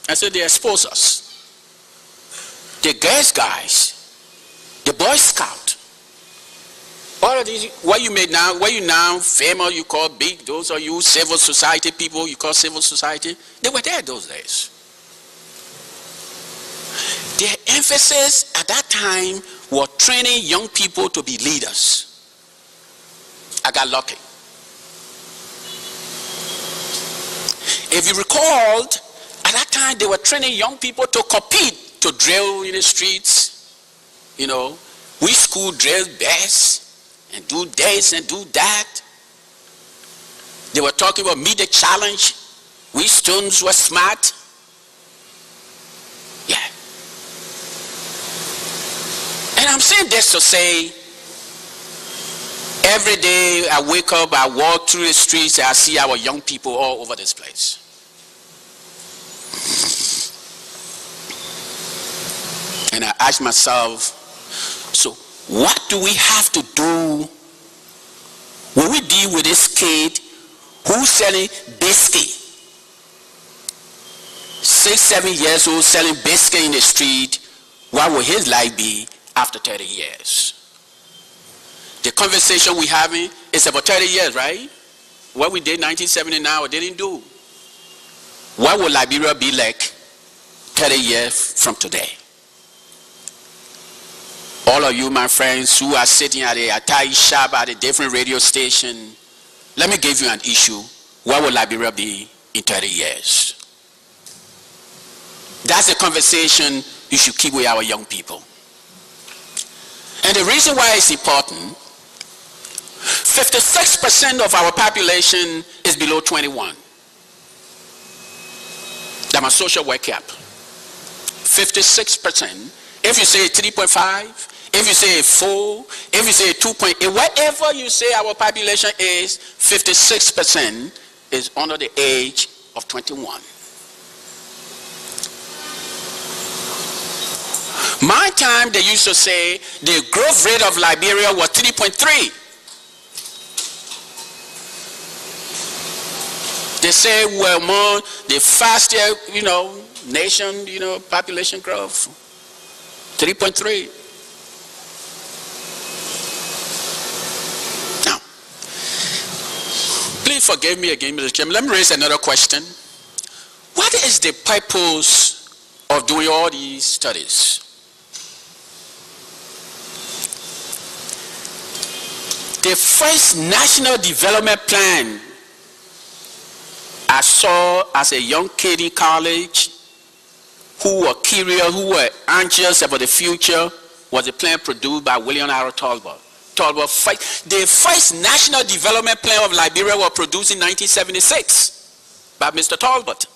I said they expose us. The girls guys, the Boy Scout, all of these, what you now famous, you call big, those are you civil society people, you call civil society, they were there those days. Their emphasis at that time was training young people to be leaders. I got lucky. If you recalled, at that time they were training young people to compete, to drill in the streets. You know, we school drill best and do this and do that. They were talking about meet the challenge. We students were smart. Yeah. And I'm saying this to say, every day I wake up, I walk through the streets, and I see our young people all over this place. And I ask myself, so what do we have to do when we deal with this kid who's selling biscuit? 6, 7 years old selling biscuit in the street. What will his life be after 30 years? The conversation we're having is about 30 years, right? What we did in 1979 or didn't do. What will Liberia be like 30 years from today? All of you, my friends, who are sitting at a Atai shop at a different radio station, let me give you an issue. What will Liberia be in 30 years? That's the conversation you should keep with our young people. And the reason why it's important, 56% of our population is below 21. That's my social work cap. 56%. If you say 3.5, if you say 4, if you say 2.8, whatever you say our population is, 56% is under the age of 21. My time, they used to say the growth rate of Liberia was 3.3. They say we're more the fastest, nation, population growth. 3.3. Now, please forgive me again, Mr. Chairman. Let me raise another question. What is the purpose of doing all these studies? The first national development plan I saw as a young kid in college who were curious, who were anxious about the future, was a plan produced by William R. Talbot. The first national development plan of Liberia was produced in 1976 by Mr. Talbot.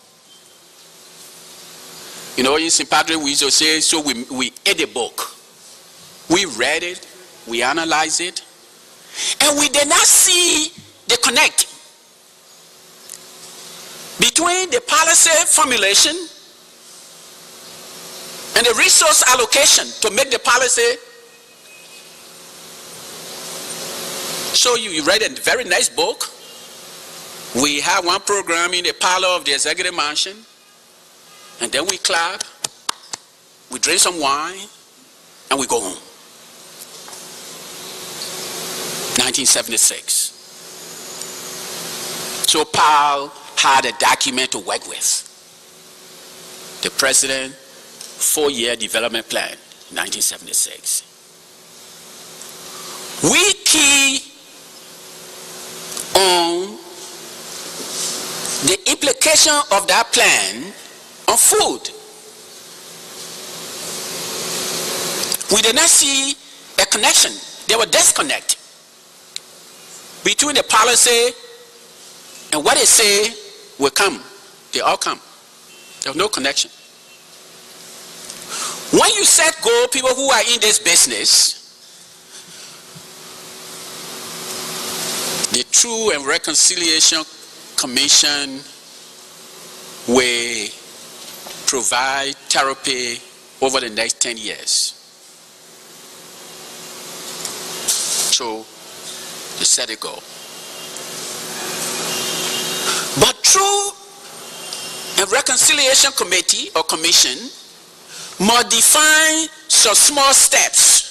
In St. Patrick we used to say, so we ate the book. We read it, we analyzed it, and we did not see the connect between the policy formulation and the resource allocation to make the policy. So you read a very nice book. We have one program in the parlor of the executive mansion, and then we clap, we drink some wine, and we go home. 1976. So Paul had a document to work with. The president 4-year development plan, 1976. We key on the implication of that plan on food. We did not see a connection. There was disconnect between the policy and what they say will come. They all come. There was no connection. When you set goal, people who are in this business, the Truth and Reconciliation Commission will provide therapy over the next 10 years. So they set a goal. But Truth and Reconciliation Committee or Commission must define some small steps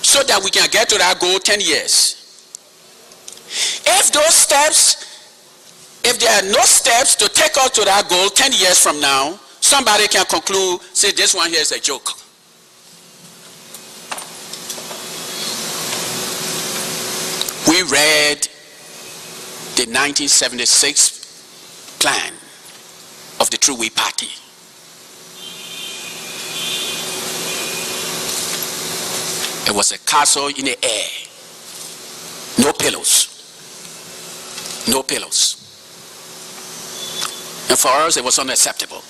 so that we can get to that goal 10 years. If those steps, if there are no steps to take us to that goal 10 years from now, somebody can conclude, say this one here is a joke. We read the 1976 plan of the True We Party. It was a castle in the air. No pillows. No pillows. And for us, it was unacceptable.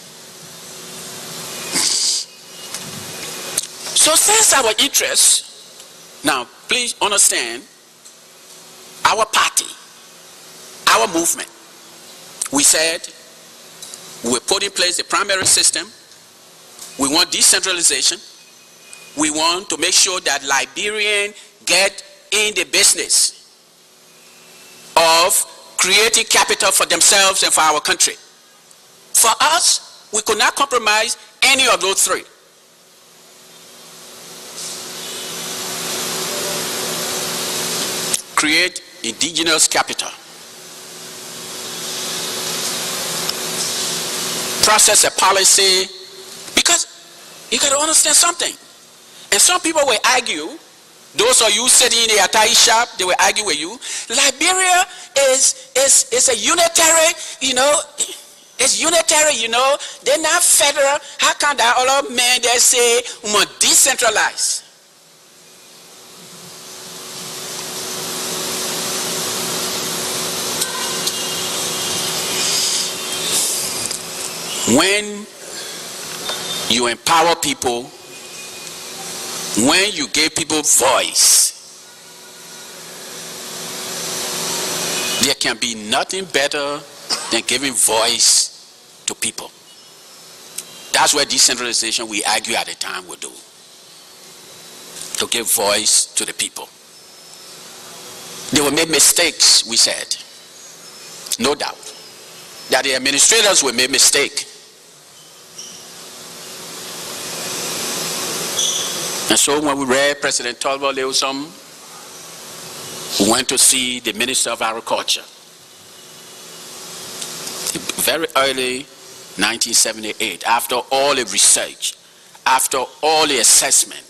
So since our interest, now please understand, our party, our movement, we said we put in place the primary system. We want decentralization. We want to make sure that Liberians get in the business of creating capital for themselves and for our country. For us, we could not compromise any of those three. Create indigenous capital. Process a policy, because you got to understand something. And some people will argue, those of you sitting in the Atai shop, they will argue with you. Liberia is a unitary, it's unitary, they're not federal. How can that all men they say we must decentralize? When you empower people, When you give people voice, there can be nothing better than giving voice to people. That's where decentralization, we argue at the time, will do. To give voice to the people. They will make mistakes, we said. No doubt. That the administrators will make mistakes. And so when we read President Tolbert Lewsom, we went to see the Minister of Agriculture. Very early 1978, after all the research, after all the assessment,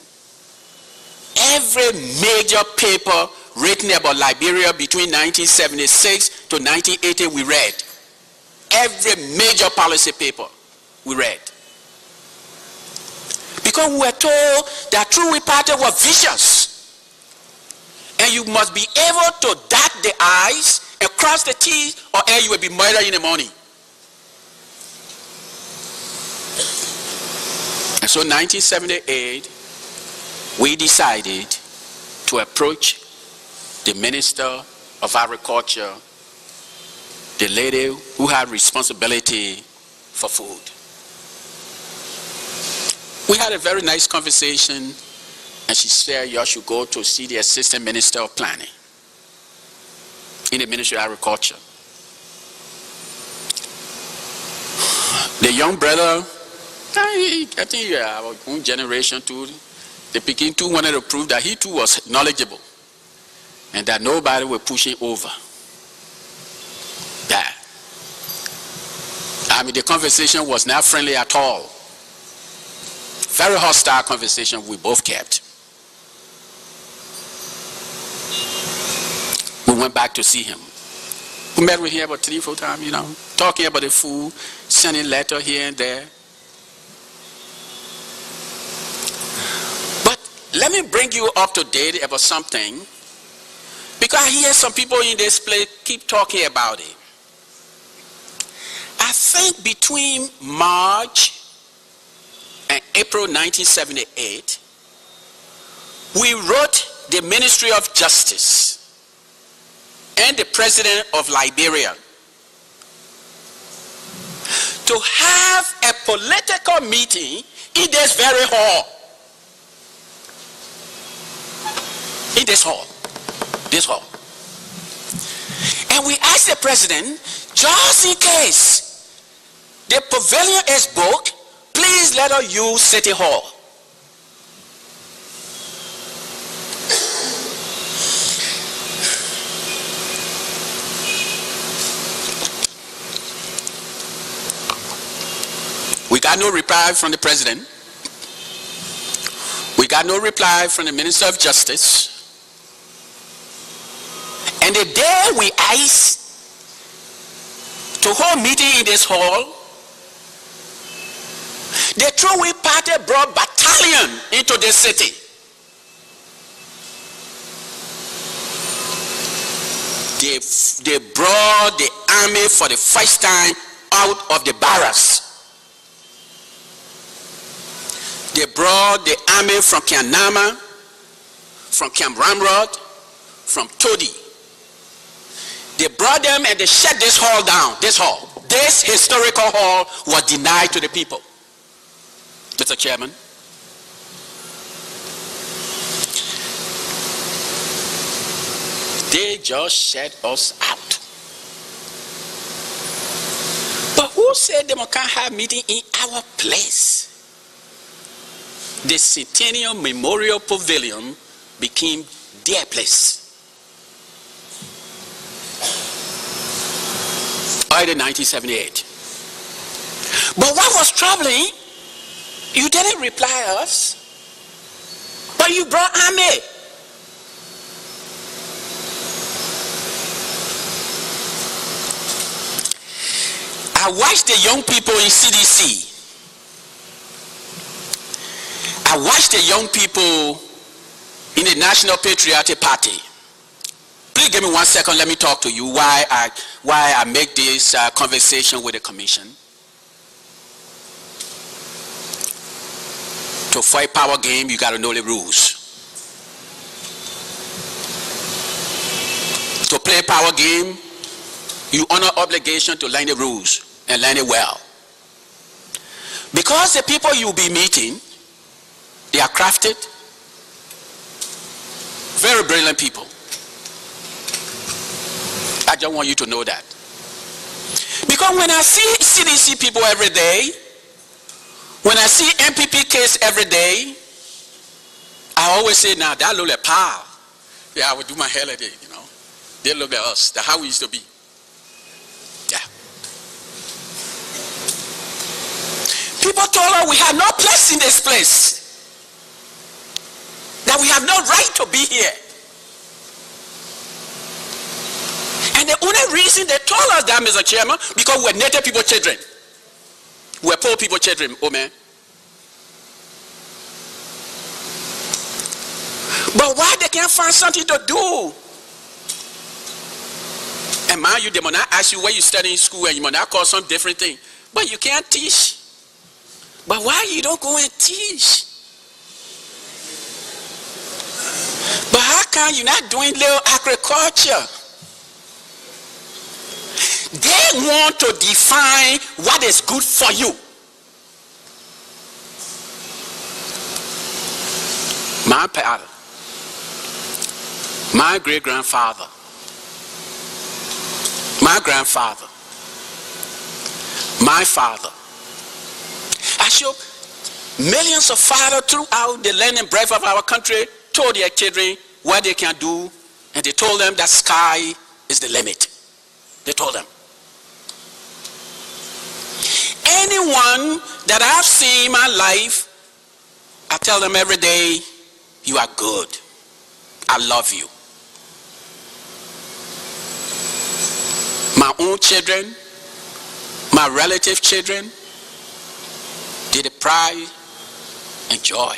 every major paper written about Liberia between 1976 to 1980 we read. Every major policy paper we read. Because we were told that True We Party was vicious. And you must be able to dot the I's and cross the T's, or else you will be murdered in the morning. And so 1978, we decided to approach the Minister of Agriculture, the lady who had responsibility for food. We had a very nice conversation, and she said, you should go to see the Assistant Minister of Planning in the Ministry of Agriculture. The young brother, I think our own generation too, the Peking too wanted to prove that he too was knowledgeable and that nobody will push him over. That. I mean, the conversation was not friendly at all. Very hostile conversation we both kept. We went back to see him. We met with him about 3-4 times, talking about the food, sending letters here and there. But let me bring you up to date about something, because I hear some people in this place keep talking about it. I think between March and April 1978, we wrote the Ministry of Justice and the President of Liberia to have a political meeting in this very hall. In this hall. This hall. And we asked the President, just in case the pavilion is booked, please let us use City Hall. We got no reply from the President. We got no reply from the Minister of Justice. And the day we asked to hold meeting in this hall, the True We Party brought battalion into the city. They brought the army for the first time out of the barracks. They brought the army from Camp Nama, from Camp Ramrod, from Todi. They brought them and they shut this hall down, this hall. This historical hall was denied to the people. Mr. Chairman. They just shut us out. But who said they can't have meeting in our place? The Centennial Memorial Pavilion became their place. Early 1978. But what was troubling, you didn't reply us, but you brought army. I watched the young people in CDC. I watched the young people in the National Patriotic Party. Please give me 1 second. Let me talk to you why I make this conversation with the commission. To fight power game, you got to know the rules. To play power game, you honor obligation to learn the rules and learn it well. Because the people you'll be meeting, they are crafted, very brilliant people. I just want you to know that. Because when I see CDC people every day, when I see MPP case every day, I always say, now that look like power. Yeah, I would do my hair like that, you know. They look at us. That's how we used to be. Yeah. People told us we have no place in this place. That we have no right to be here. And the only reason they told us that, Mr. Chairman, because we're native people children. We're poor people children, oh man. But why they can't find something to do? And mind you, they might not ask you where you study in school and you might not call some different thing. But you can't teach. But why you don't go and teach? But how come you're not doing little agriculture? They want to define what is good for you. My father, my great-grandfather, my grandfather, my father. I show millions of fathers throughout the land and breadth of our country told their children what they can do, and they told them that sky is the limit. They told them. Anyone that I've seen in my life, I tell them every day, you are good. I love you. My own children, my relative children, did the pride and joy.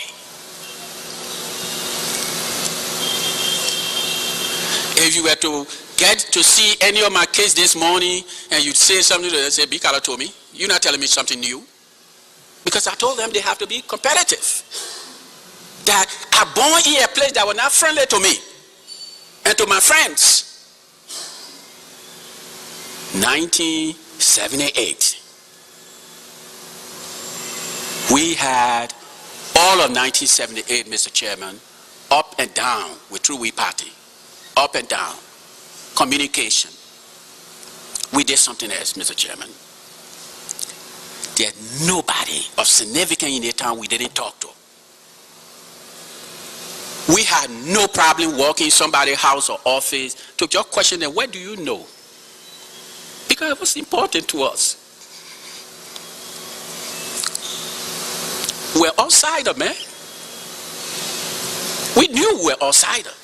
If you were to get to see any of my kids this morning and you'd say something to them, say, Big Carlor told me, you're not telling me something new. Because I told them they have to be competitive. That I born in a place that was not friendly to me and to my friends. 1978. We had all of 1978, Mr. Chairman, up and down with True We Party. Up and down. Communication. We did something else, Mr. Chairman. There's nobody of significance in the town we didn't talk to. We had no problem walking in somebody's house or office to just question them, what do you know? Because it was important to us. We're outsider, man. We knew we were outsider.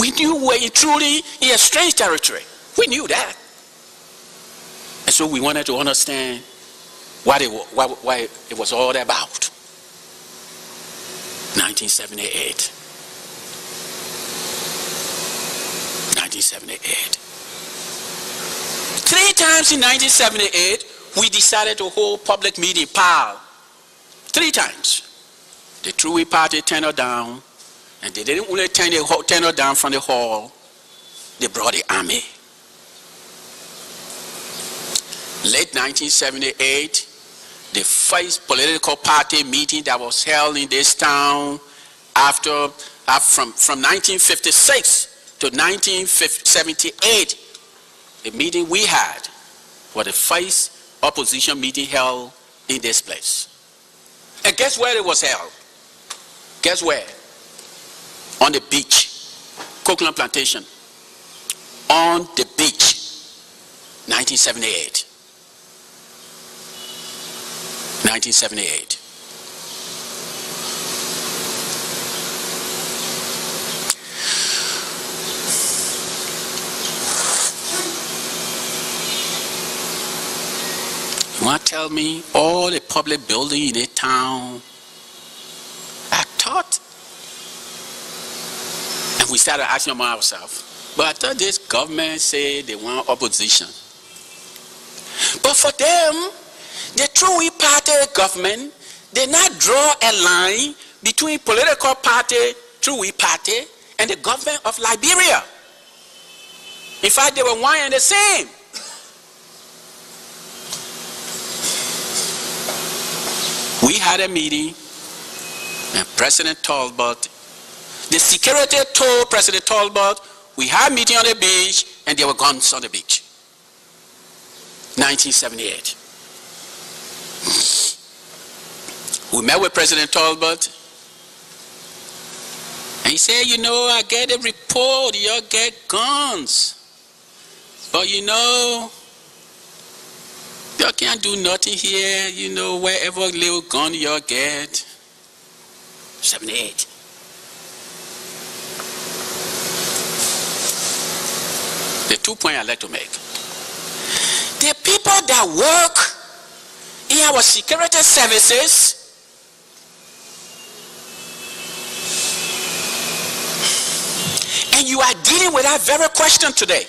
We knew we were truly in a strange territory. We knew that. And so we wanted to understand what it was all about. 1978. 1978. 3 times in 1978, we decided to hold public meeting, PAL. 3 times. The True We Party turned her down, and they didn't only turn her down from the hall, they brought the army. Late 1978, the first political party meeting that was held in this town from 1956 to 1978, the meeting we had was the first opposition meeting held in this place. And guess where it was held? Guess where? On the beach. Coconut Plantation. On the beach. 1978. 1978. You want to tell me all the public building in the town? I thought, and we started asking ourselves, but I thought this government said they want opposition. But for them, the True We Party government, did not draw a line between political party, True Party, and the government of Liberia. In fact, they were one and the same. We had a meeting, and President Talbot, the security told President Talbot, we had a meeting on the beach, and there were guns on the beach. 1978. We met with President Talbot, and he said, you know, I get a report, you get guns. But you know, you can't do nothing here, you know, wherever little gun you get. 78. The 2 points I'd like to make. The people that work in our security services and you are dealing with that very question today.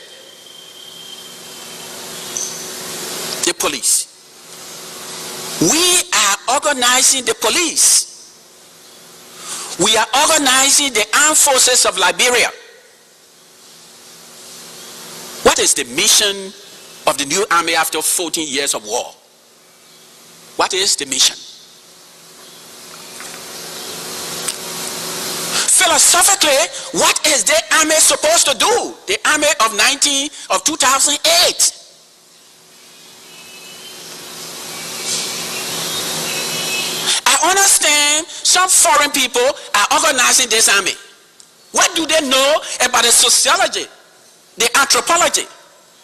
The police. We are organizing the police. We are organizing the armed forces of Liberia. What is the mission of the new army after 14 years of war? What is the mission? Philosophically, what is the army supposed to do? The army of 2008. I understand some foreign people are organizing this army. What do they know about the sociology, the anthropology,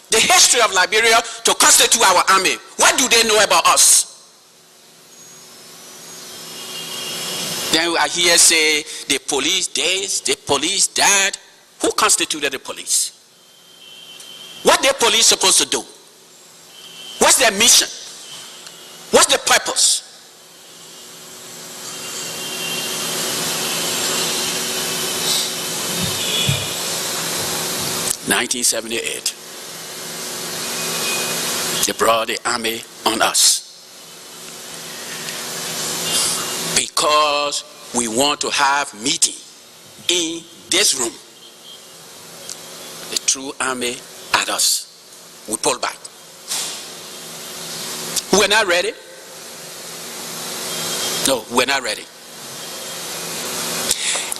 the history of Liberia to constitute our army? What do they know about us? Then I hear say the police this, the police that. Who constituted the police? What the police supposed to do? What's their mission? What's the purpose? (1978). They brought the army on us because we want to have meeting in this room. The true army at us. We pull back. We're not ready. No, we're not ready.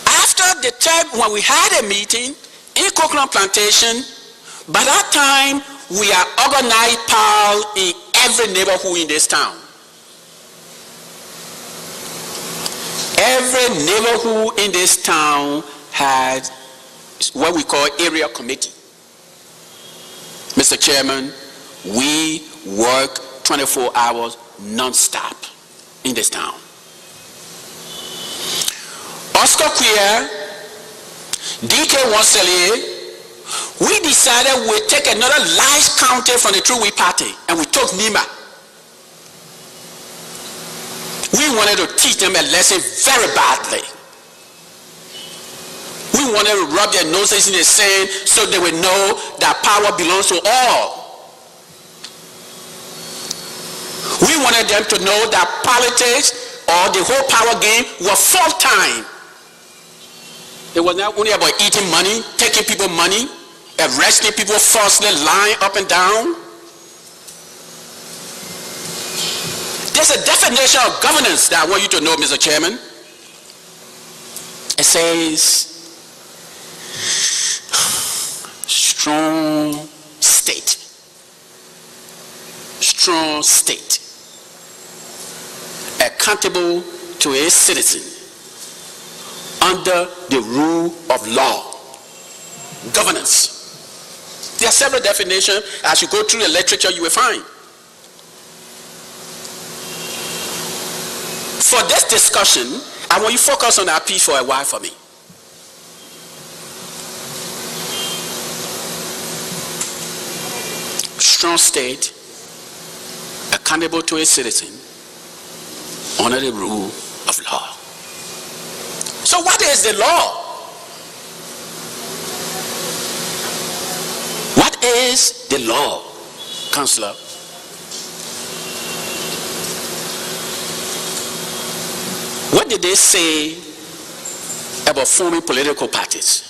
After the time when we had a meeting in Coconut Plantation, by that time we are organized pal in every neighborhood in this town. Every neighborhood in this town had what we call area committee. Mr. Chairman, we work 24 hours non-stop in this town. Oscar Queer, DK Wanselier, we decided we'd take another large county from the True Party, and we took Nima. We wanted to teach them a lesson very badly. We wanted to rub their noses in the sand so they would know that power belongs to all. We wanted them to know that politics or the whole power game was full-time. It was not only about eating money, taking people money, arresting people falsely, lying up and down. There's a definition of governance that I want you to know, Mr. Chairman. It says, strong state. Strong state. Accountable to a citizen under the rule of law. Governance. There are several definitions. As you go through the literature, you will find. For this discussion, I want you to focus on that piece for a while for me. Strong state, accountable to a citizen, under the rule of law. So what is the law? What is the law, Counselor? What did they say about forming political parties?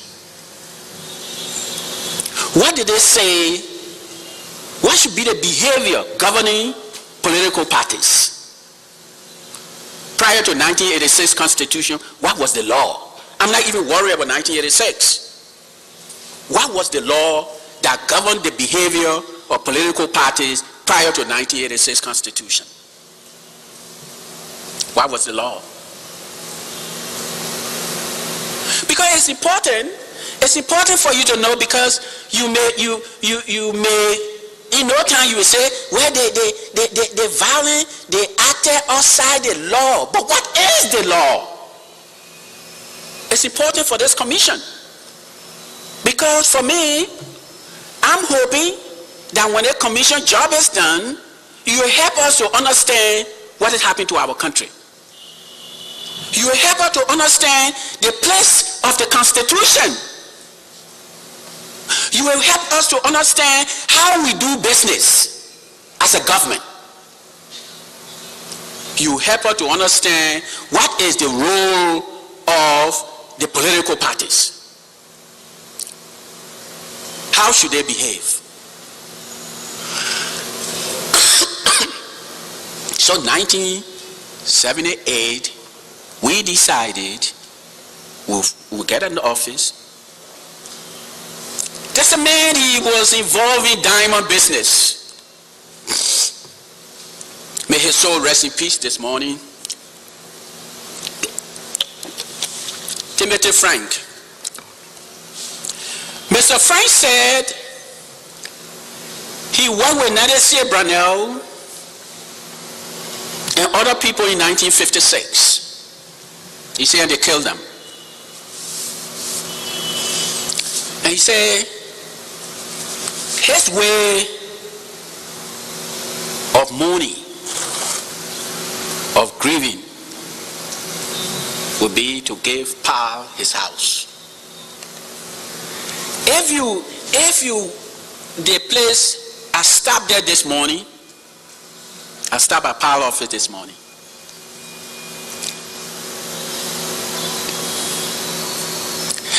What did they say? What should be the behavior governing political parties? Prior to 1986 Constitution, what was the law? I'm not even worried about 1986. What was the law that governed the behavior of political parties prior to 1986 Constitution? What was the law? Because it's important for you to know, because you may in no time you will say, well, they violent, they acted outside the law. But what is the law? It's important for this commission. Because for me, I'm hoping that when the commission job is done, you will help us to understand what is happening to our country. You will help us to understand the place of the Constitution. You will help us to understand how we do business as a government. You will help us to understand what is the role of the political parties. How should they behave? So 1978, we decided we'll get an office. Just a man, he was involved in diamond business. May his soul rest in peace this morning. Timothy Frank. Mr. Frank said he worked with Nadia Brownell and other people in 1956. He said they killed them. And he said his way of mourning, of grieving, would be to give Paul his house. If the place, I stopped there this morning. I stopped at Paul's office this morning.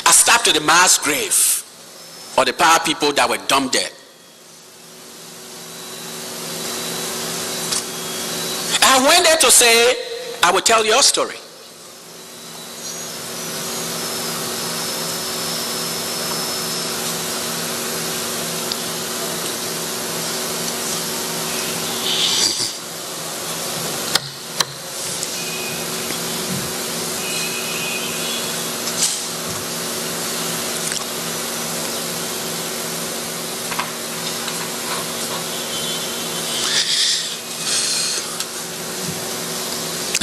I stopped to the mass grave of the power people that were dumped there. I went there to say, I will tell your story.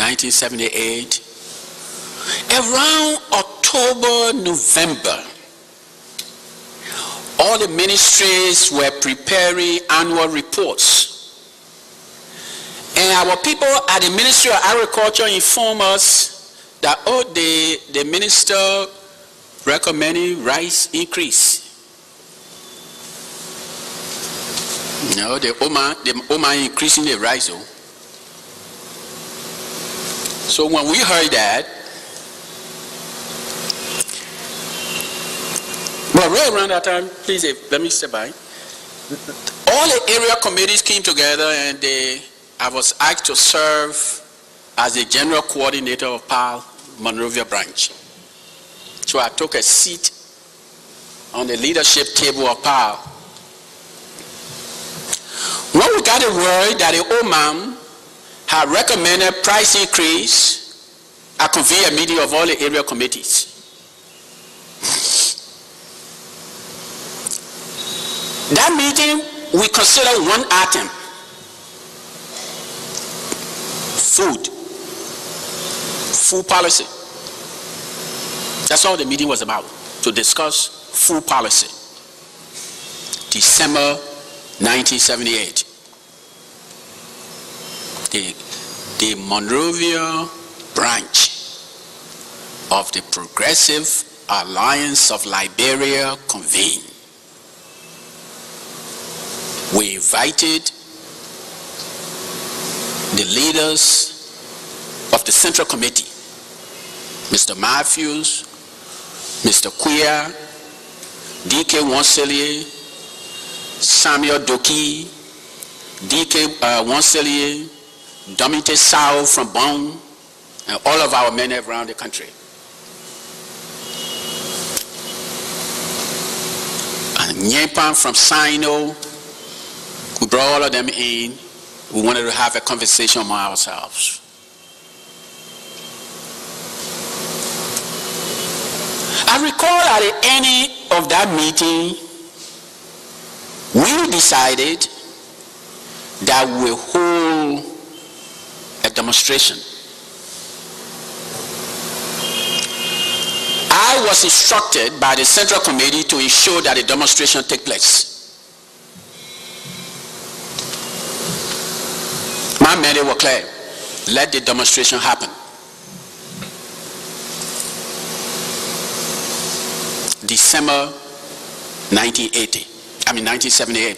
(1978), around October, November, all the ministries were preparing annual reports. And our people at the Ministry of Agriculture informed us that, the minister recommending rice increase. No, the Oma increasing the rice. So when we heard that, well, right around that time, please let me step by. All the area committees came together, and I was asked to serve as the general coordinator of PAL Monrovia branch. So I took a seat on the leadership table of PAL. When we got the word that the old man had recommended price increase, I convened a meeting of all the area committees. That meeting, we considered one item: food policy. That's all the meeting was about, to discuss food policy. December 1978. The Monrovia branch of the Progressive Alliance of Liberia convened. We invited the leaders of the Central Committee Mr. Matthews, Mr. Quia, D.K. Wanselier, Samuel Doki, D.K. Wanselier, Dominique Sao from Bonn, and all of our men around the country. And Nyepan from Sino, we brought all of them in. We wanted to have a conversation among ourselves. I recall at the end of that meeting, we decided that we will hold a demonstration. I was instructed by the Central Committee to ensure that the demonstration take place. My mandate was clear. Let the demonstration happen. December 1978.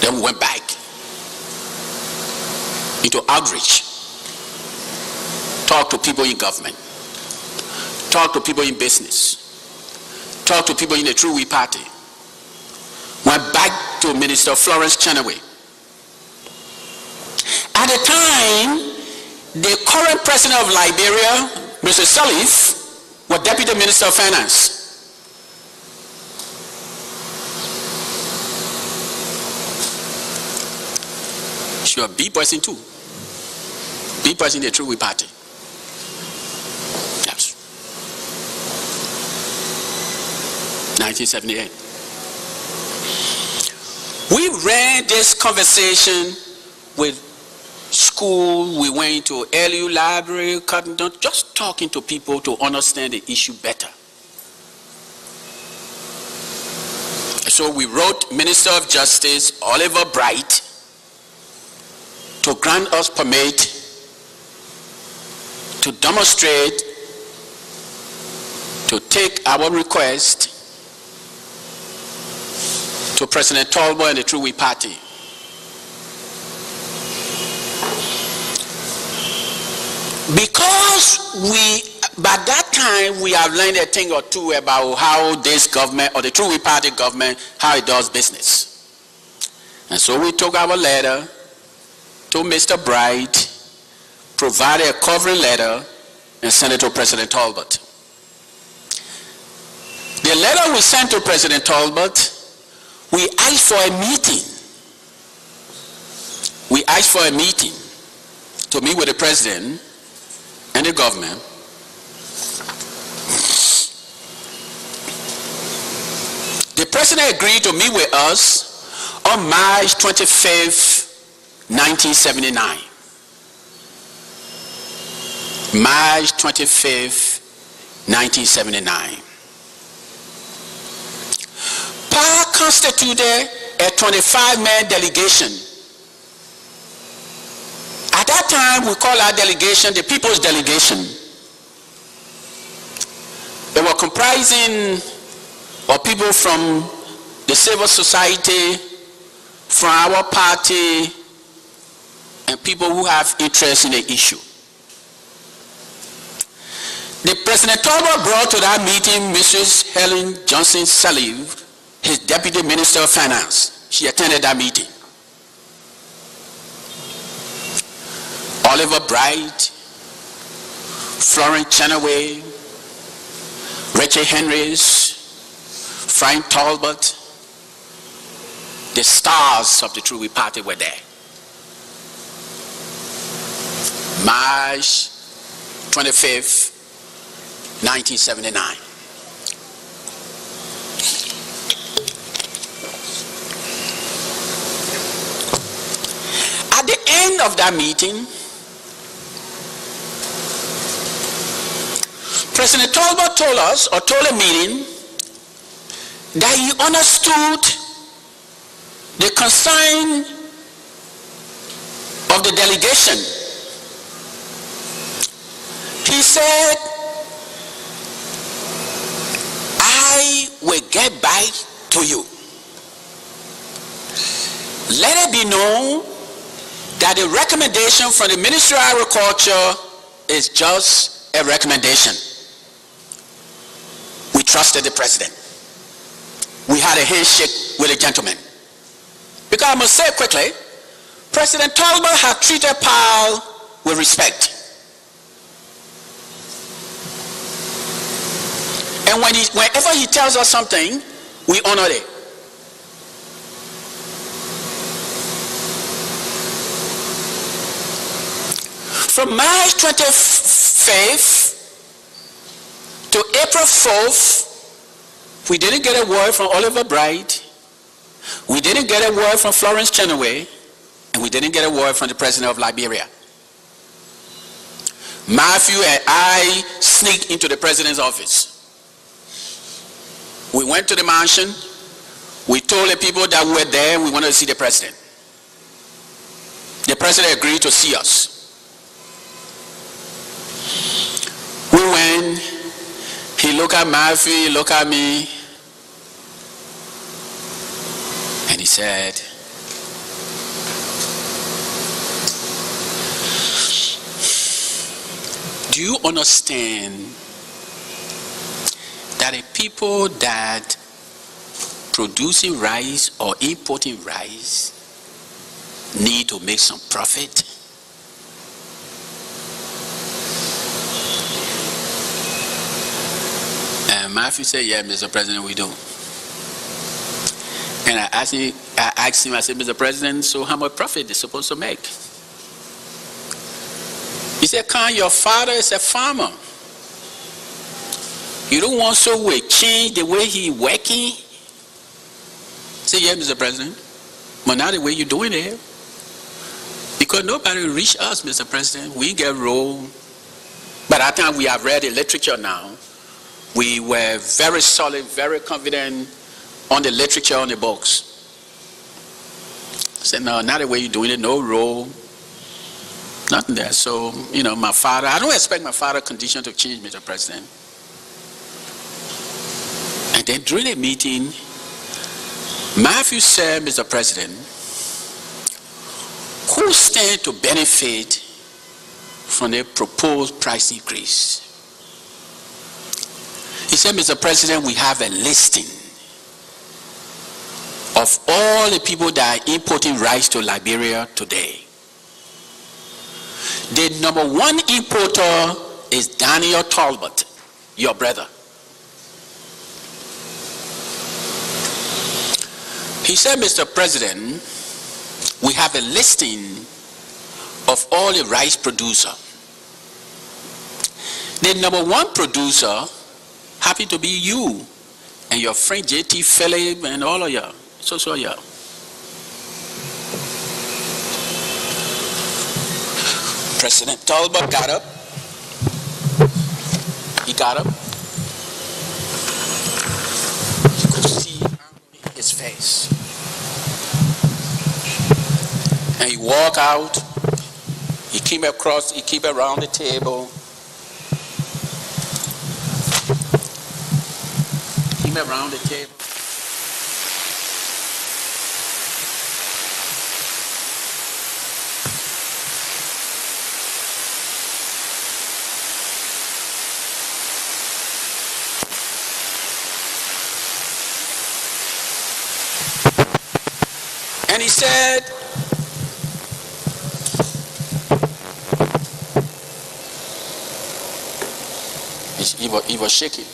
Then we went back into outreach. Talk to people in government. Talk to people in business. Talk to people in the True We Party. Went back to Minister Florence Chenaway. At the time, the current president of Liberia, Mr. Salif, was Deputy Minister of Finance. She was B person too. B person in the True We Party. Yes. 1978. We ran this conversation with school. We went to LU library, just talking to people to understand the issue better. So we wrote Minister of Justice Oliver Bright to grant us permit to demonstrate, to take our request to President Talbot and the True We Party. Because by that time, we have learned a thing or two about how this government, or the True We Party government, how it does business. And so we took our letter to Mr. Bright, provided a covering letter, and sent it to President Talbot. The letter we sent to President Talbot, we asked for a meeting. We asked for a meeting to meet with the president and the government. The president agreed to meet with us on March 25th, 1979. March 25th, 1979. PAR constituted a 25-man delegation. At that time, we call our delegation the People's Delegation. They were comprising of people from the civil society, from our party, and people who have interest in the issue. The President Talbot brought to that meeting Mrs. Helen Johnson Salif, his Deputy Minister of Finance. She attended that meeting. Oliver Bright, Florence Chenaway, Richard Henrys, Frank Talbot, the stars of the True We Party were there. March 25th, 1979. At the end of that meeting, President Talbot told us, or told a meeting, that he understood the concern of the delegation. He said, I will get back to you. let it be known that the recommendation from the Ministry of Agriculture is just a recommendation. We trusted the president. We had a handshake with a gentleman. Because I must say quickly, President Talbot has treated Powell with respect. And whenever he tells us something, we honor it. From March 25th to April 4th, we didn't get a word from Oliver Bright, we didn't get a word from Florence Chenoweth, and we didn't get a word from the president of Liberia. Matthew and I sneaked into the president's office. We went to the mansion. We told the people that we were there we wanted to see the president. The president agreed to see us. We went. He looked at Matthew, he looked at me, and he said, do you understand that the people that producing rice or importing rice need to make some profit? And Matthew said, yeah, Mr. President, we do. And I asked him, I said, Mr. President, so how much profit they're supposed to make? He said, Karn, your father is a farmer. You don't want so we change the way he working? I said, yeah, Mr. President. But not the way you're doing it. Because nobody reach us, Mr. President. We get rolled. By that time we have read the literature now. We were very solid, very confident on the literature, on the books. I said, no, not the way you're doing it, no role, nothing there. So, my father, I don't expect my father's condition to change, Mr. President. And then during the meeting, Matthew said, Mr. President, who stands to benefit from the proposed price increase? He said, Mr. President, we have a listing of all the people that are importing rice to Liberia today. The number one importer is Daniel Talbot, your brother. He said, Mr. President, we have a listing of all the rice producers. The number one producer happy to be you and your friend J.T. Philip and all of you. So yeah. President Talbot got up. He got up. You could see his face. And he walked out. He came across, he came around the table. Around the table. And he said, he was shaking.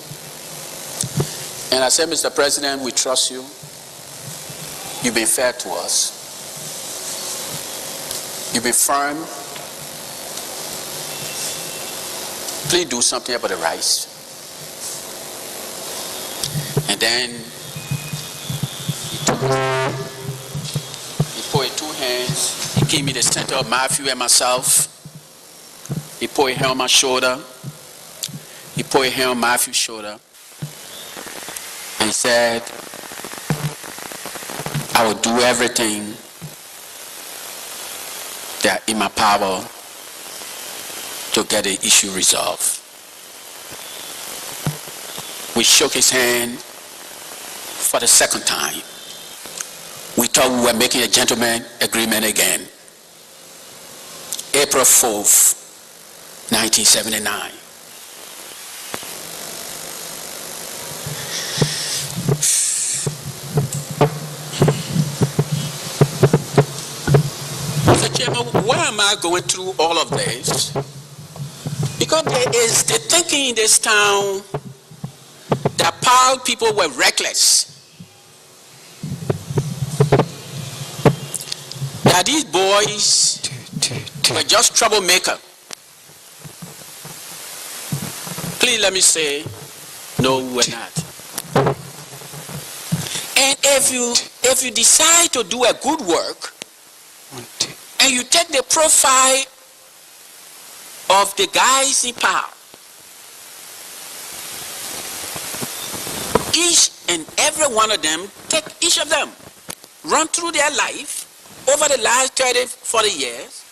And I said, Mr. President, we trust you. You've been fair to us. You've been firm. Please do something about the rice. And then he put his two hands. He gave me the center of Matthew and myself. He put his hand on my shoulder. He put his hand on Matthew's shoulder. And he said, I will do everything that in my power to get the issue resolved. We shook his hand for the second time. We thought we were making a gentleman agreement again. April 4th, 1979. Mr. Chairman, why am I going through all of this? Because there is the thinking in this town that Powell people were reckless. That these boys were just troublemaker. Please let me say, no, we're not. And if you decide to do a good work, and you take the profile of the guys in power, each and every one of them, take each of them, run through their life over the last 30, 40 years,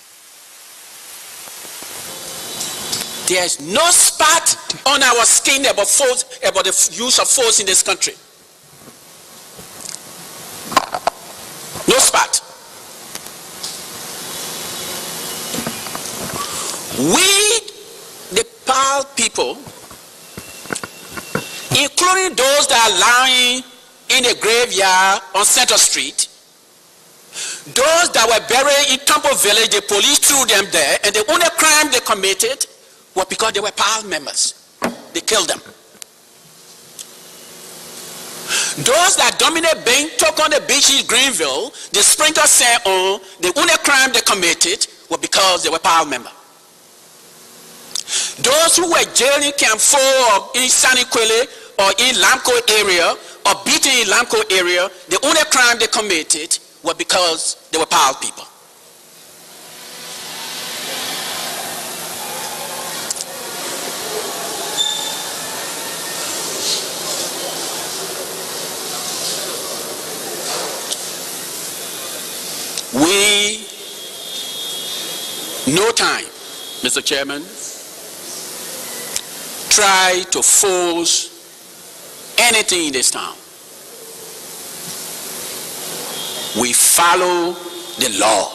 there's no spot on our skin about the use of force in this country. No spot. We, the Powell people, including those that are lying in a graveyard on Center Street, those that were buried in Temple Village, the police threw them there, and the only crime they committed was because they were Powell members. They killed them. Those that dominate Bain, took on the beaches, Greenville, the sprinkler sand on, the only crime they committed was because they were Powell members. Those who were jailed in Camp 4 or in Saniquele or in Lamco area or beaten in Lamco area, the only crime they committed was because they were Powell people. We, no time, Mr. Chairman, try to force anything in this town. We follow the law.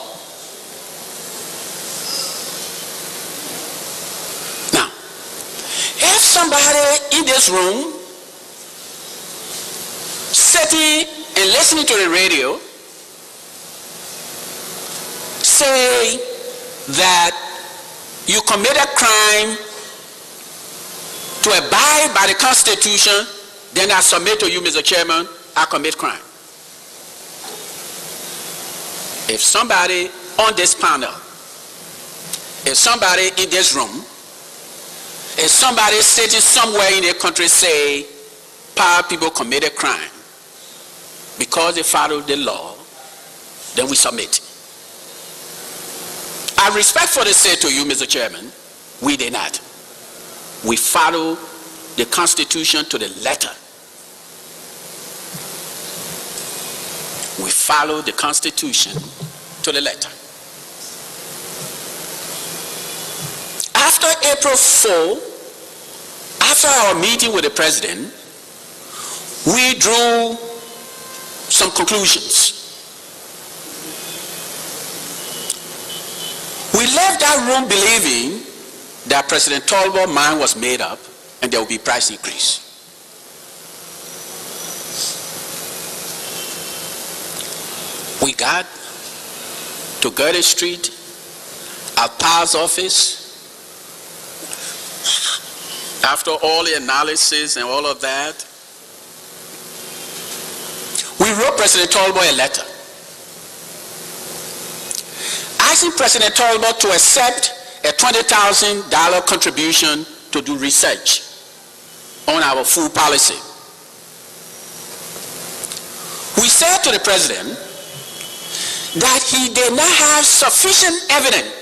Now, if somebody in this room sitting and listening to the radio say that you commit a crime to abide by the Constitution, then I submit to you, Mr. Chairman, I commit crime. If somebody on this panel, if somebody in this room, if somebody sitting somewhere in the country say Powell people committed crime because they followed the law, then we submit. I respectfully say to you, Mr. Chairman, we did not. We follow the Constitution to the letter. We follow the Constitution to the letter. After April 4, after our meeting with the president, we drew some conclusions. We left that room believing that President Tolbo's mind was made up and there will be price increase. We got to Gertie Street, our Powell's office. After all the analysis and all of that, we wrote President Tolbo a letter asking President Tolbo to accept a $20,000 contribution to do research on our food policy. We said to the president that he did not have sufficient evidence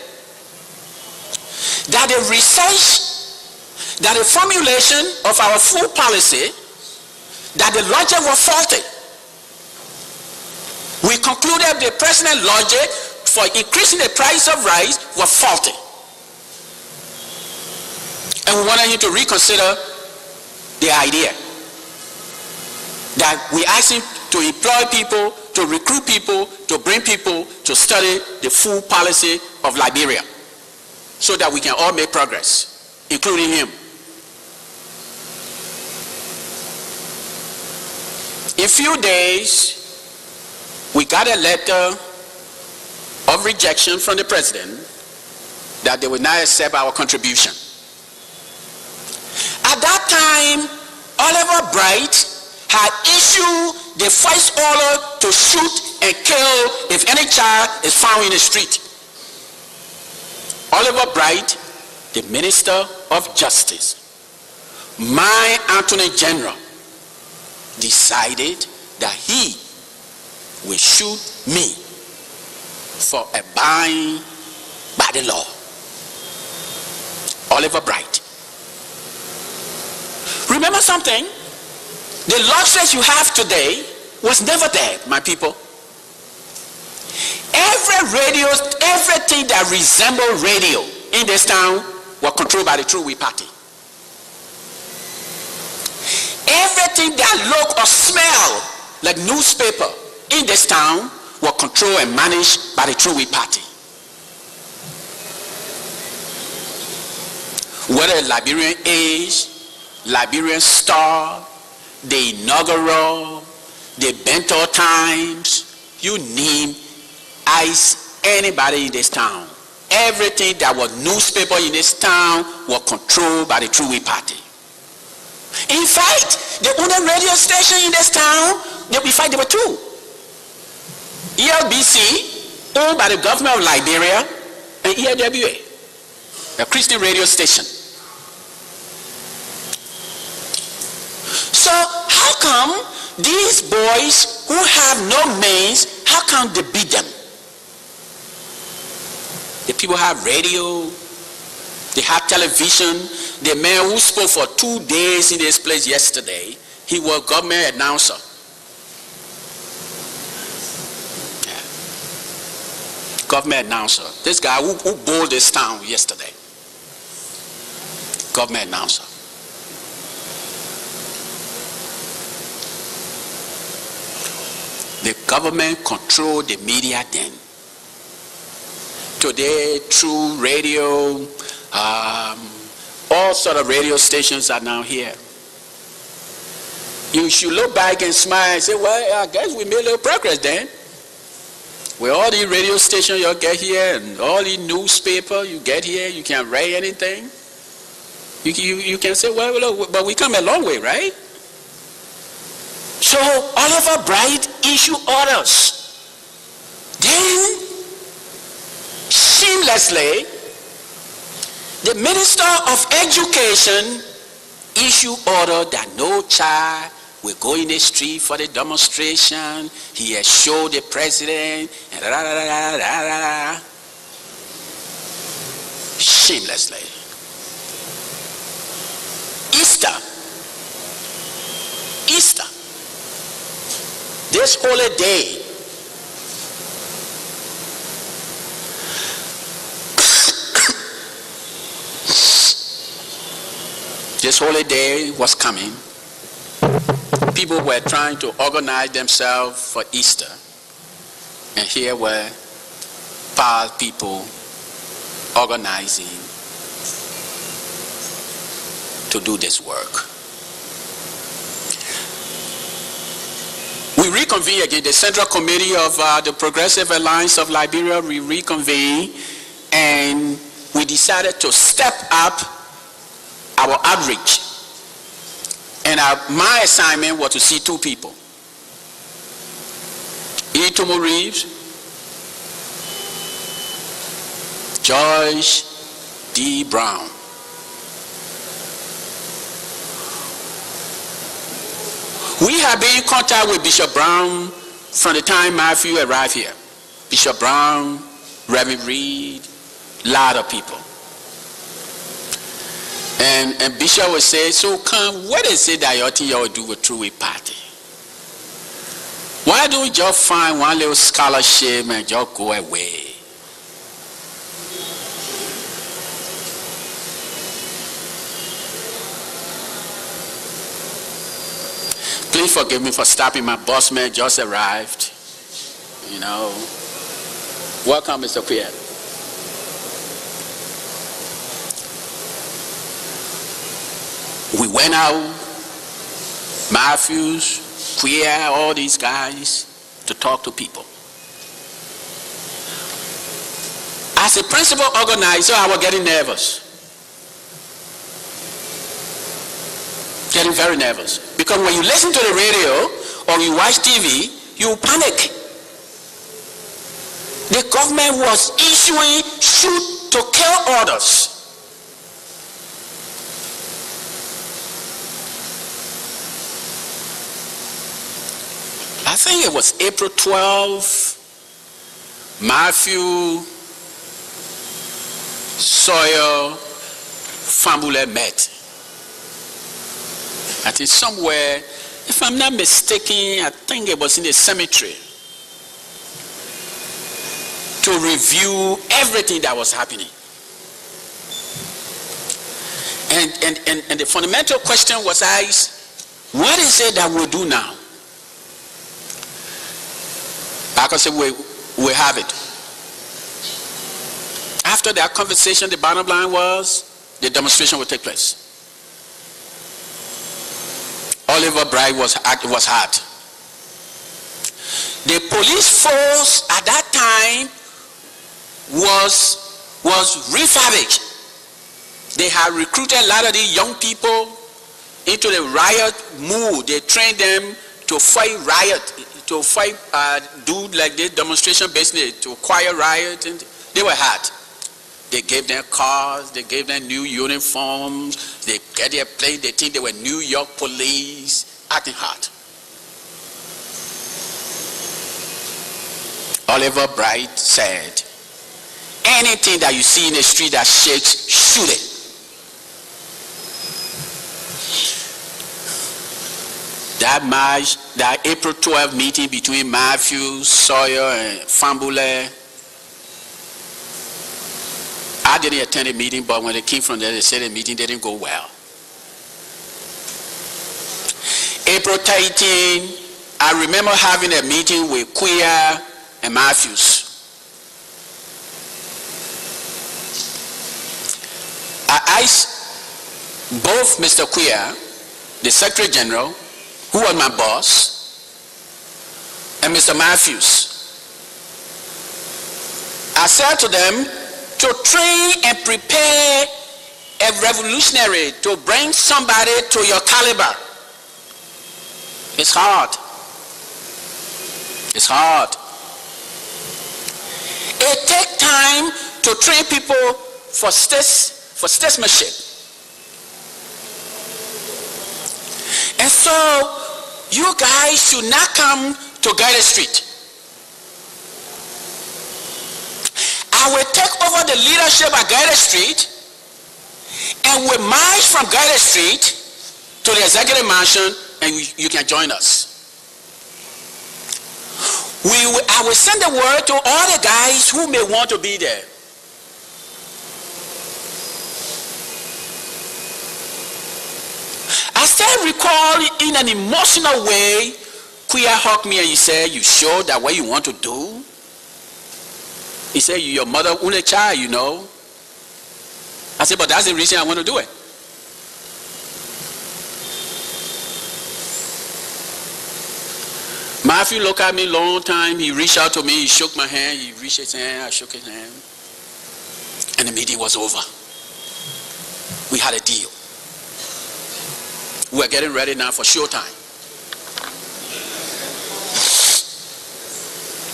that the research, that the formulation of our food policy, that the logic was faulty. We concluded the president's logic for increasing the price of rice was faulty. And we wanted him to reconsider the idea that we asked him to employ people to recruit people, to bring people to study the full policy of Liberia so that we can all make progress, including him. In a few days, we got a letter of rejection from the president that they would not accept our contribution. At that time, Oliver Bright had issued the first order to shoot and kill if any child is found in the street. Oliver Bright, the Minister of Justice, my Attorney General, decided that he will shoot me for abiding by the law. Oliver Bright. Remember something? The luxuries you have today was never there, my people. Everything that resembled radio in this town was controlled by the True We Party. Everything that looked or smelled like newspaper in this town was controlled and managed by the True We Party. Whether Liberian Age, Liberian Star, the Inaugural, the Bento Times, you name anybody in this town. Everything that was newspaper in this town was controlled by the True We Party. In fact, the only radio station in this town, they were two. ELBC, owned by the government of Liberia, and ELWA, a Christian radio station. So how come these boys who have no means, how come they beat them? The people have radio, they have television. The man who spoke for 2 days in this place yesterday, he was a government announcer. Yeah. Government announcer. This guy who bowled this town yesterday. Government announcer. The government controlled the media then. Today, through radio, all sort of radio stations are now here. You should look back and smile and say, well, I guess we made a little progress then. With all the radio stations you get here and all the newspaper you get here, you can write anything. You can say, well, look, but we come a long way, right? So Oliver Bright issued orders. Then, seamlessly, the Minister of Education issued order that no child will go in the street for the demonstration. He has showed the president, and shamelessly. Easter. This holy day, this holy day was coming. People were trying to organize themselves for Easter. And here were poor people organizing to do this work. We reconvene again. The Central Committee of the Progressive Alliance of Liberia, we reconvene, and we decided to step up our outreach. And my assignment was to see two people. Itomo Reeves, George D. Brown. We have been in contact with Bishop Brown from the time Matthew arrived here. Bishop Brown, Reverend Reed, a lot of people. And Bishop would say, so come, what is it that you think you will do with True We Party? Why don't you just find one little scholarship and just go away? Please forgive me for stopping. My boss man just arrived. Welcome, Mr. Queer. We went out, Matthews, Queer, all these guys, to talk to people. As a principal organizer, I was getting nervous. Getting very nervous. Because when you listen to the radio or you watch TV, you panic. The government was issuing shoot to kill orders. I think it was April 12, Matthew, Sawyer, Fambule met. I think somewhere, if I'm not mistaken, I think it was in the cemetery, to review everything that was happening. And the fundamental question was asked, what is it that we'll do now? I can say we have it. After that conversation, the bottom line was the demonstration would take place. Oliver Bright was hard. The police force at that time was refurbished. They had recruited a lot of the young people into the riot mood. They trained them to fight riot, to fight, do like this demonstration business, to quiet riot, and they were hard. They gave them cars, they gave them new uniforms, they get their plane, they think they were New York police, acting hard. Oliver Bright said, anything that you see in the street that shakes, shoot it. That March, that April 12 meeting between Matthews, Sawyer, and Fambule, I didn't attend the meeting, but when they came from there, they said the meeting didn't go well. April 13, I remember having a meeting with Queer and Matthews. I asked both Mr. Queer, the Secretary General, who was my boss, and Mr. Matthews. I said to them, to train and prepare a revolutionary to bring somebody to your caliber, it's hard. It's hard. It takes time to train people for statesmanship. And so, you guys should not come to Garden Street. I will take over the leadership at Garden Street and we march from Garden Street to the executive mansion and you can join us. I will send the word to all the guys who may want to be there. I still recall in an emotional way, Queer hugged me and he said, you sure that what you want to do? He said, you're your mother only child, you know. I said, but that's the reason I want to do it. Matthew looked at me a long time. He reached out to me. He shook my hand. He reached his hand. I shook his hand. And the meeting was over. We had a deal. We are getting ready now for showtime.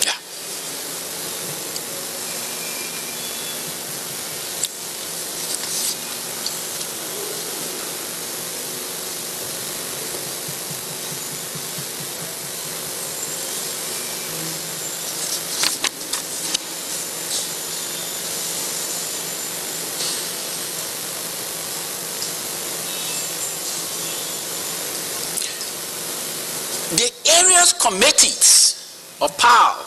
Yeah. The areas committees of power.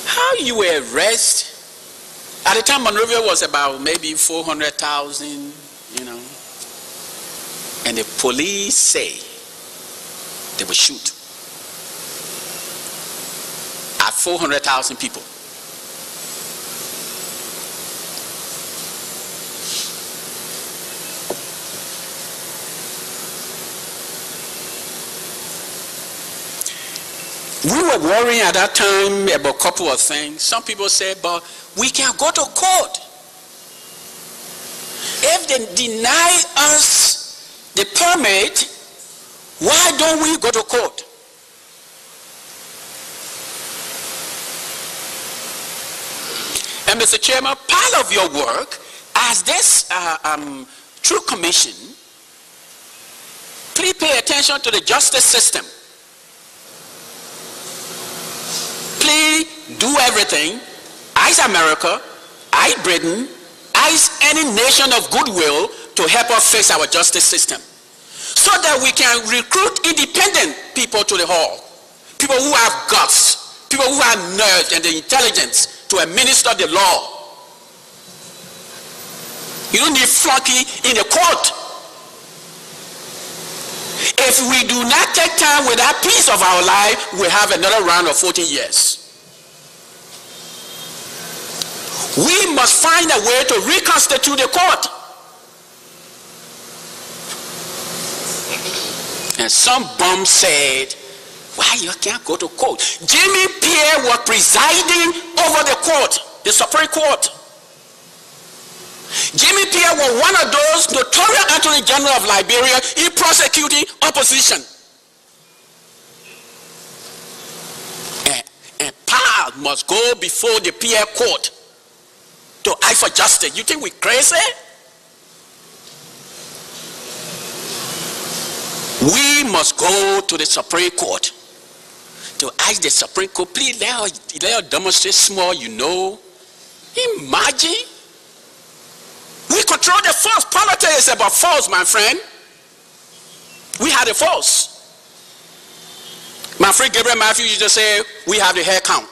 How you were arrested? At the time, Monrovia was about maybe 400,000, you know. And the police say They will shoot at 400,000 people. We were worrying at that time about a couple of things. Some people said, but we can go to court. If they deny us the permit, why don't we go to court? And Mr. Chairman, part of your work as this True Commission, please pay attention to the justice system. Please do everything, as America, as Britain, as any nation of goodwill to help us fix our justice system, so that we can recruit independent people to the hall, people who have guts, people who have nerve and the intelligence to administer the law. You don't need flunky in the court. If we do not take time with that piece of our life, we'll have another round of 14 years. We must find a way to reconstitute the court. And some bum said, why you can't go to court? Jimmy Pierre was presiding over the court, the Supreme Court. Jimmy Pierre was one of those notorious Attorney General of Liberia in prosecuting opposition. And Paul must go before the Pierre court to ask for justice. You think we're crazy? We must go to the Supreme Court to ask the Supreme Court, please let us demonstrate small, you know. Imagine. We control the force. Politics is about force, my friend. We had a force. My friend Gabriel Matthews used to say, we have the hair count.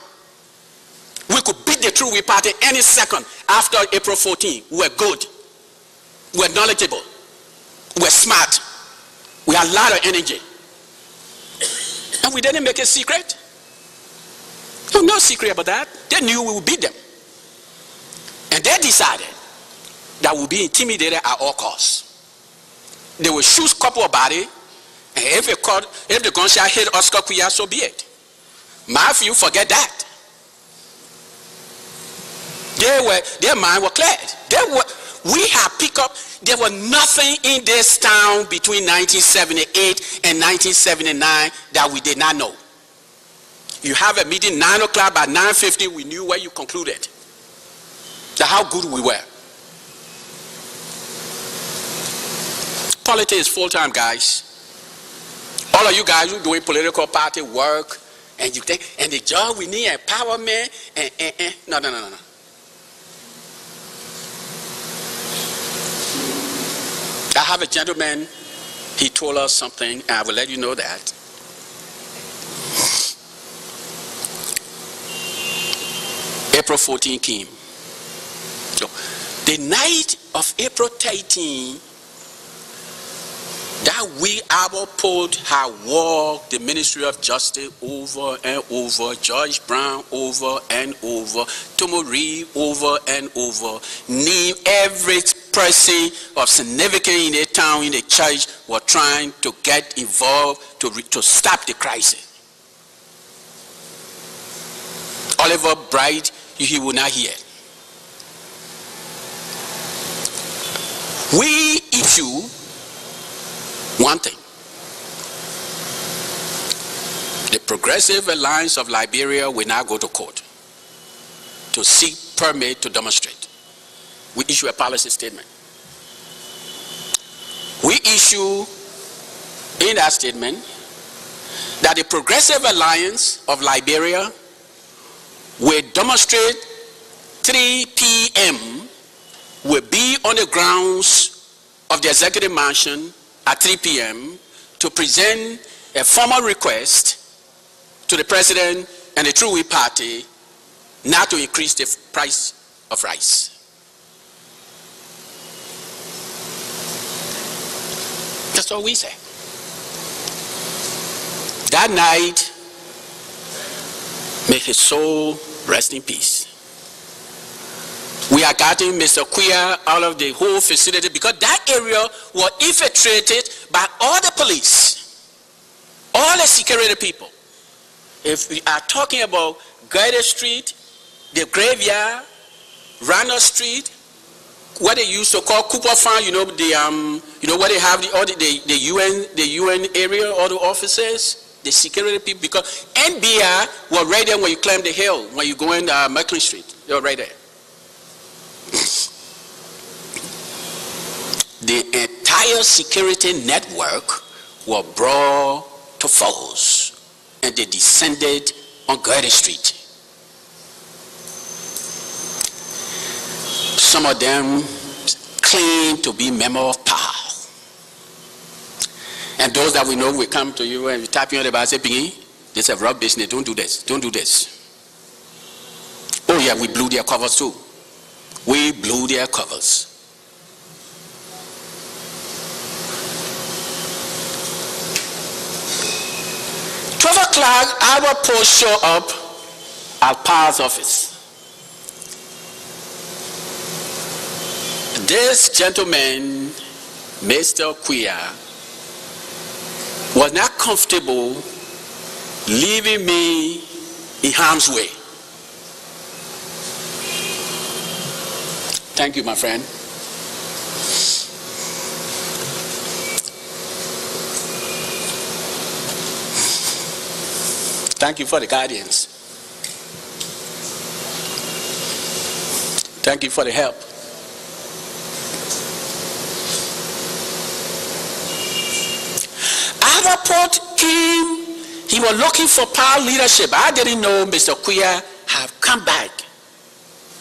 We could beat the True Way Party any second after April 14. We were good. We were knowledgeable. We were smart. We had a lot of energy. And we didn't make a secret. No secret about that. They knew we would beat them. And they decided that we'll be intimidated at all costs. They will shoot a couple of bodies, and if the gunshot hit Oscar Kuya, so be it. Matthew, forget that. Their mind was cleared. We have picked up, there was nothing in this town between 1978 and 1979 that we did not know. You have a meeting 9 o'clock, by 9:50 we knew where you concluded. That's how good we were. Politics is full-time, guys. All of you guys who are doing political party work, and you think, and the job we need empowerment, No. I have a gentleman, he told us something, and I will let you know that. April 14 came. So, the night of April 13, that we, our poet, have walked the Ministry of Justice over and over, George Brown over and over, Tomo Reed over and over, name every person of significance in the town, in the church, were trying to get involved to stop the crisis. Oliver Bright, he will not hear. We issue one thing. The Progressive Alliance of Liberia will now go to court to seek permit to demonstrate. We issue a policy statement. We issue in that statement that the Progressive Alliance of Liberia will demonstrate 3 p.m. will be on the grounds of the Executive Mansion at 3 p.m. to present a formal request to the President and the True Way Party not to increase the price of rice. That's all we say. that night, may his soul rest in peace. We are getting Mr. Quia out of the whole facility because that area was infiltrated by all the police, all the security people. If we are talking about Guided Street, the graveyard, Randall Street, what they used to call Cooper Farm, where they have the UN area, all the offices, the security people, because NBI was right there when you climb the hill, when you go in Merkley Street, they're right there. The entire security network was brought to force, and they descended on Guided Street. Some of them claim to be members of power. And those that we know will come to you and we tap you on the back and say, Pingy, this is a rough business, don't do this, don't do this. Oh yeah, we blew their covers too. We blew their covers. O'clock, our post show up at Power's office. This gentleman, Mr. Quia, was not comfortable leaving me in harm's way. Thank you, my friend. Thank you for the guidance. Thank you for the help. Our report came, he was looking for power leadership. I didn't know Mr. Quia have come back.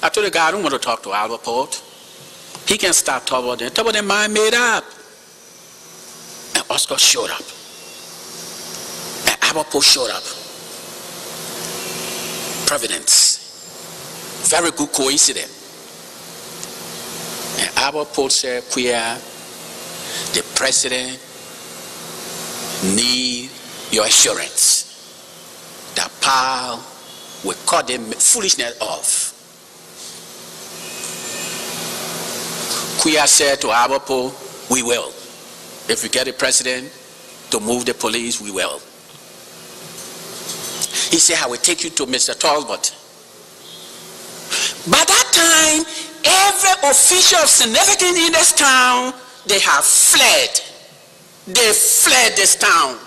I told the guy, I don't want to talk to our report. He can start talking them. Talk about their mind made up. And Oscar showed up. And our report showed up. Providence. Very good coincidence. And our report said, Quia, the president need your assurance that power will cut the foolishness off. Quia said to Abapo, we will. If we get the president to move the police, we will. He said, I will take you to Mr. Talbot. By that time, every official of significance in this town, they have fled. They fled this town.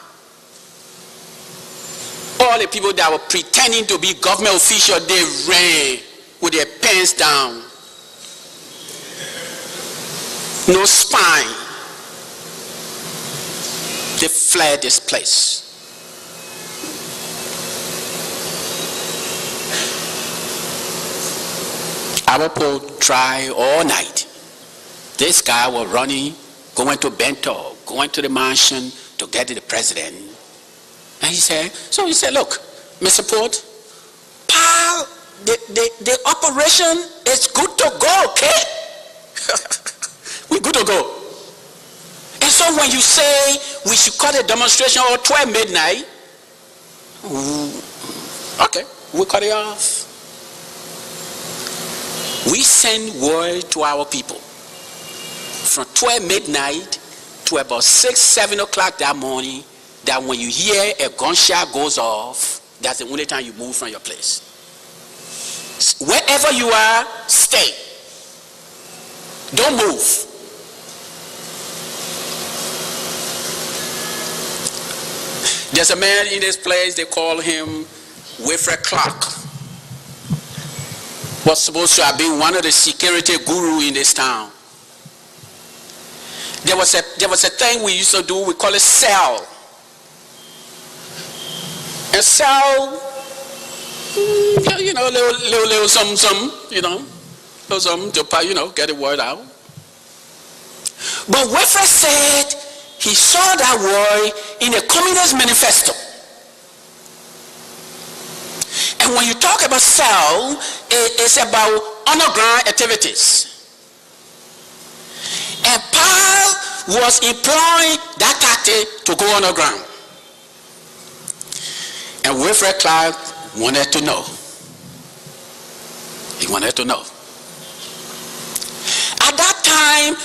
All the people that were pretending to be government officials, they ran with their pants down. No spine. They fled this place. Abapo tried all night. This guy was running, going to Bento, going to the mansion to get to the president. And he said, look, Mr. Port, pal, the operation is good to go, okay? We're good to go. And so when you say we should cut a demonstration or 12 midnight, okay, we'll cut it off. We send word to our people from 12 midnight to about 6, 7 o'clock that morning that when you hear a gunshot goes off, that's the only time you move from your place. Wherever you are, stay. Don't move. There's a man in this place, they call him Wilfred Clark. Was supposed to have been one of the security guru in this town. There was a thing we used to do, we call it cell. And cell, little some, little something to, get the word out. But Wilfred said he saw that word in a Communist manifesto. And when you talk about cell, it's about underground activities. And Paul was employing that tactic to go underground. And Wilfred Clark wanted to know. He wanted to know. At that time,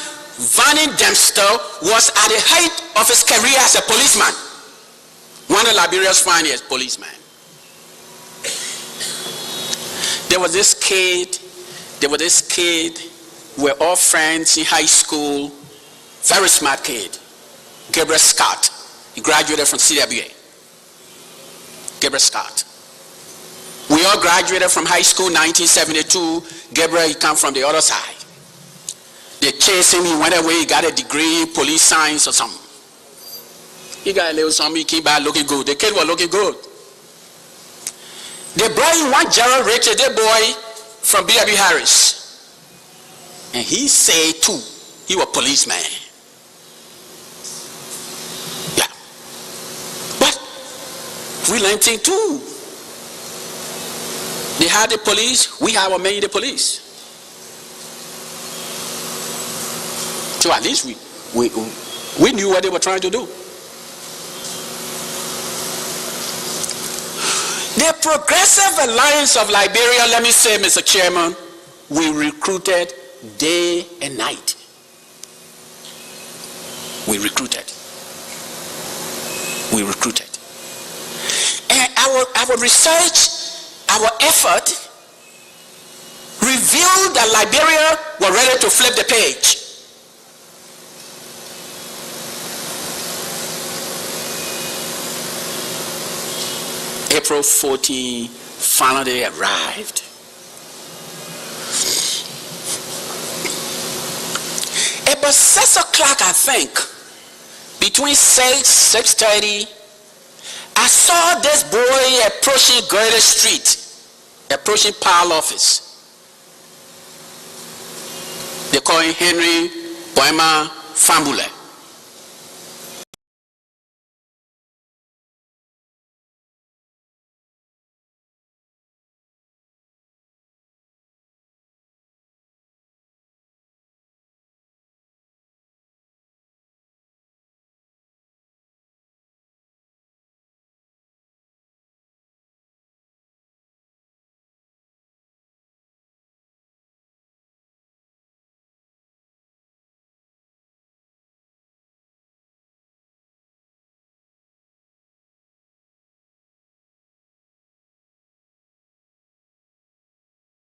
Vanning Dempster was at the height of his career as a policeman. One of Liberia's finest policemen. There was this kid, we were all friends in high school, very smart kid, Gabriel Scott. He graduated from CWA. Gabriel Scott. We all graduated from high school 1972. Gabriel, he came from the other side. They chased him, he went away, he got a degree, police science or something. He got a little something, he came back looking good. The kid was looking good. They brought in one Gerald Richard, the boy from B.W. Harris. And he said too, he was a policeman. Yeah. But we learned things too. They had the police, we have our men in the police. So at least we knew what they were trying to do. The Progressive Alliance of Liberia, let me say, Mr. Chairman, we recruited day and night. We recruited. And our research, our effort revealed that Liberia were ready to flip the page. April 14, finally arrived. About 6 o'clock, I think, between 6:30, I saw this boy approaching Gurley Street, approaching Powell office. They call him Henry Boema Fambule.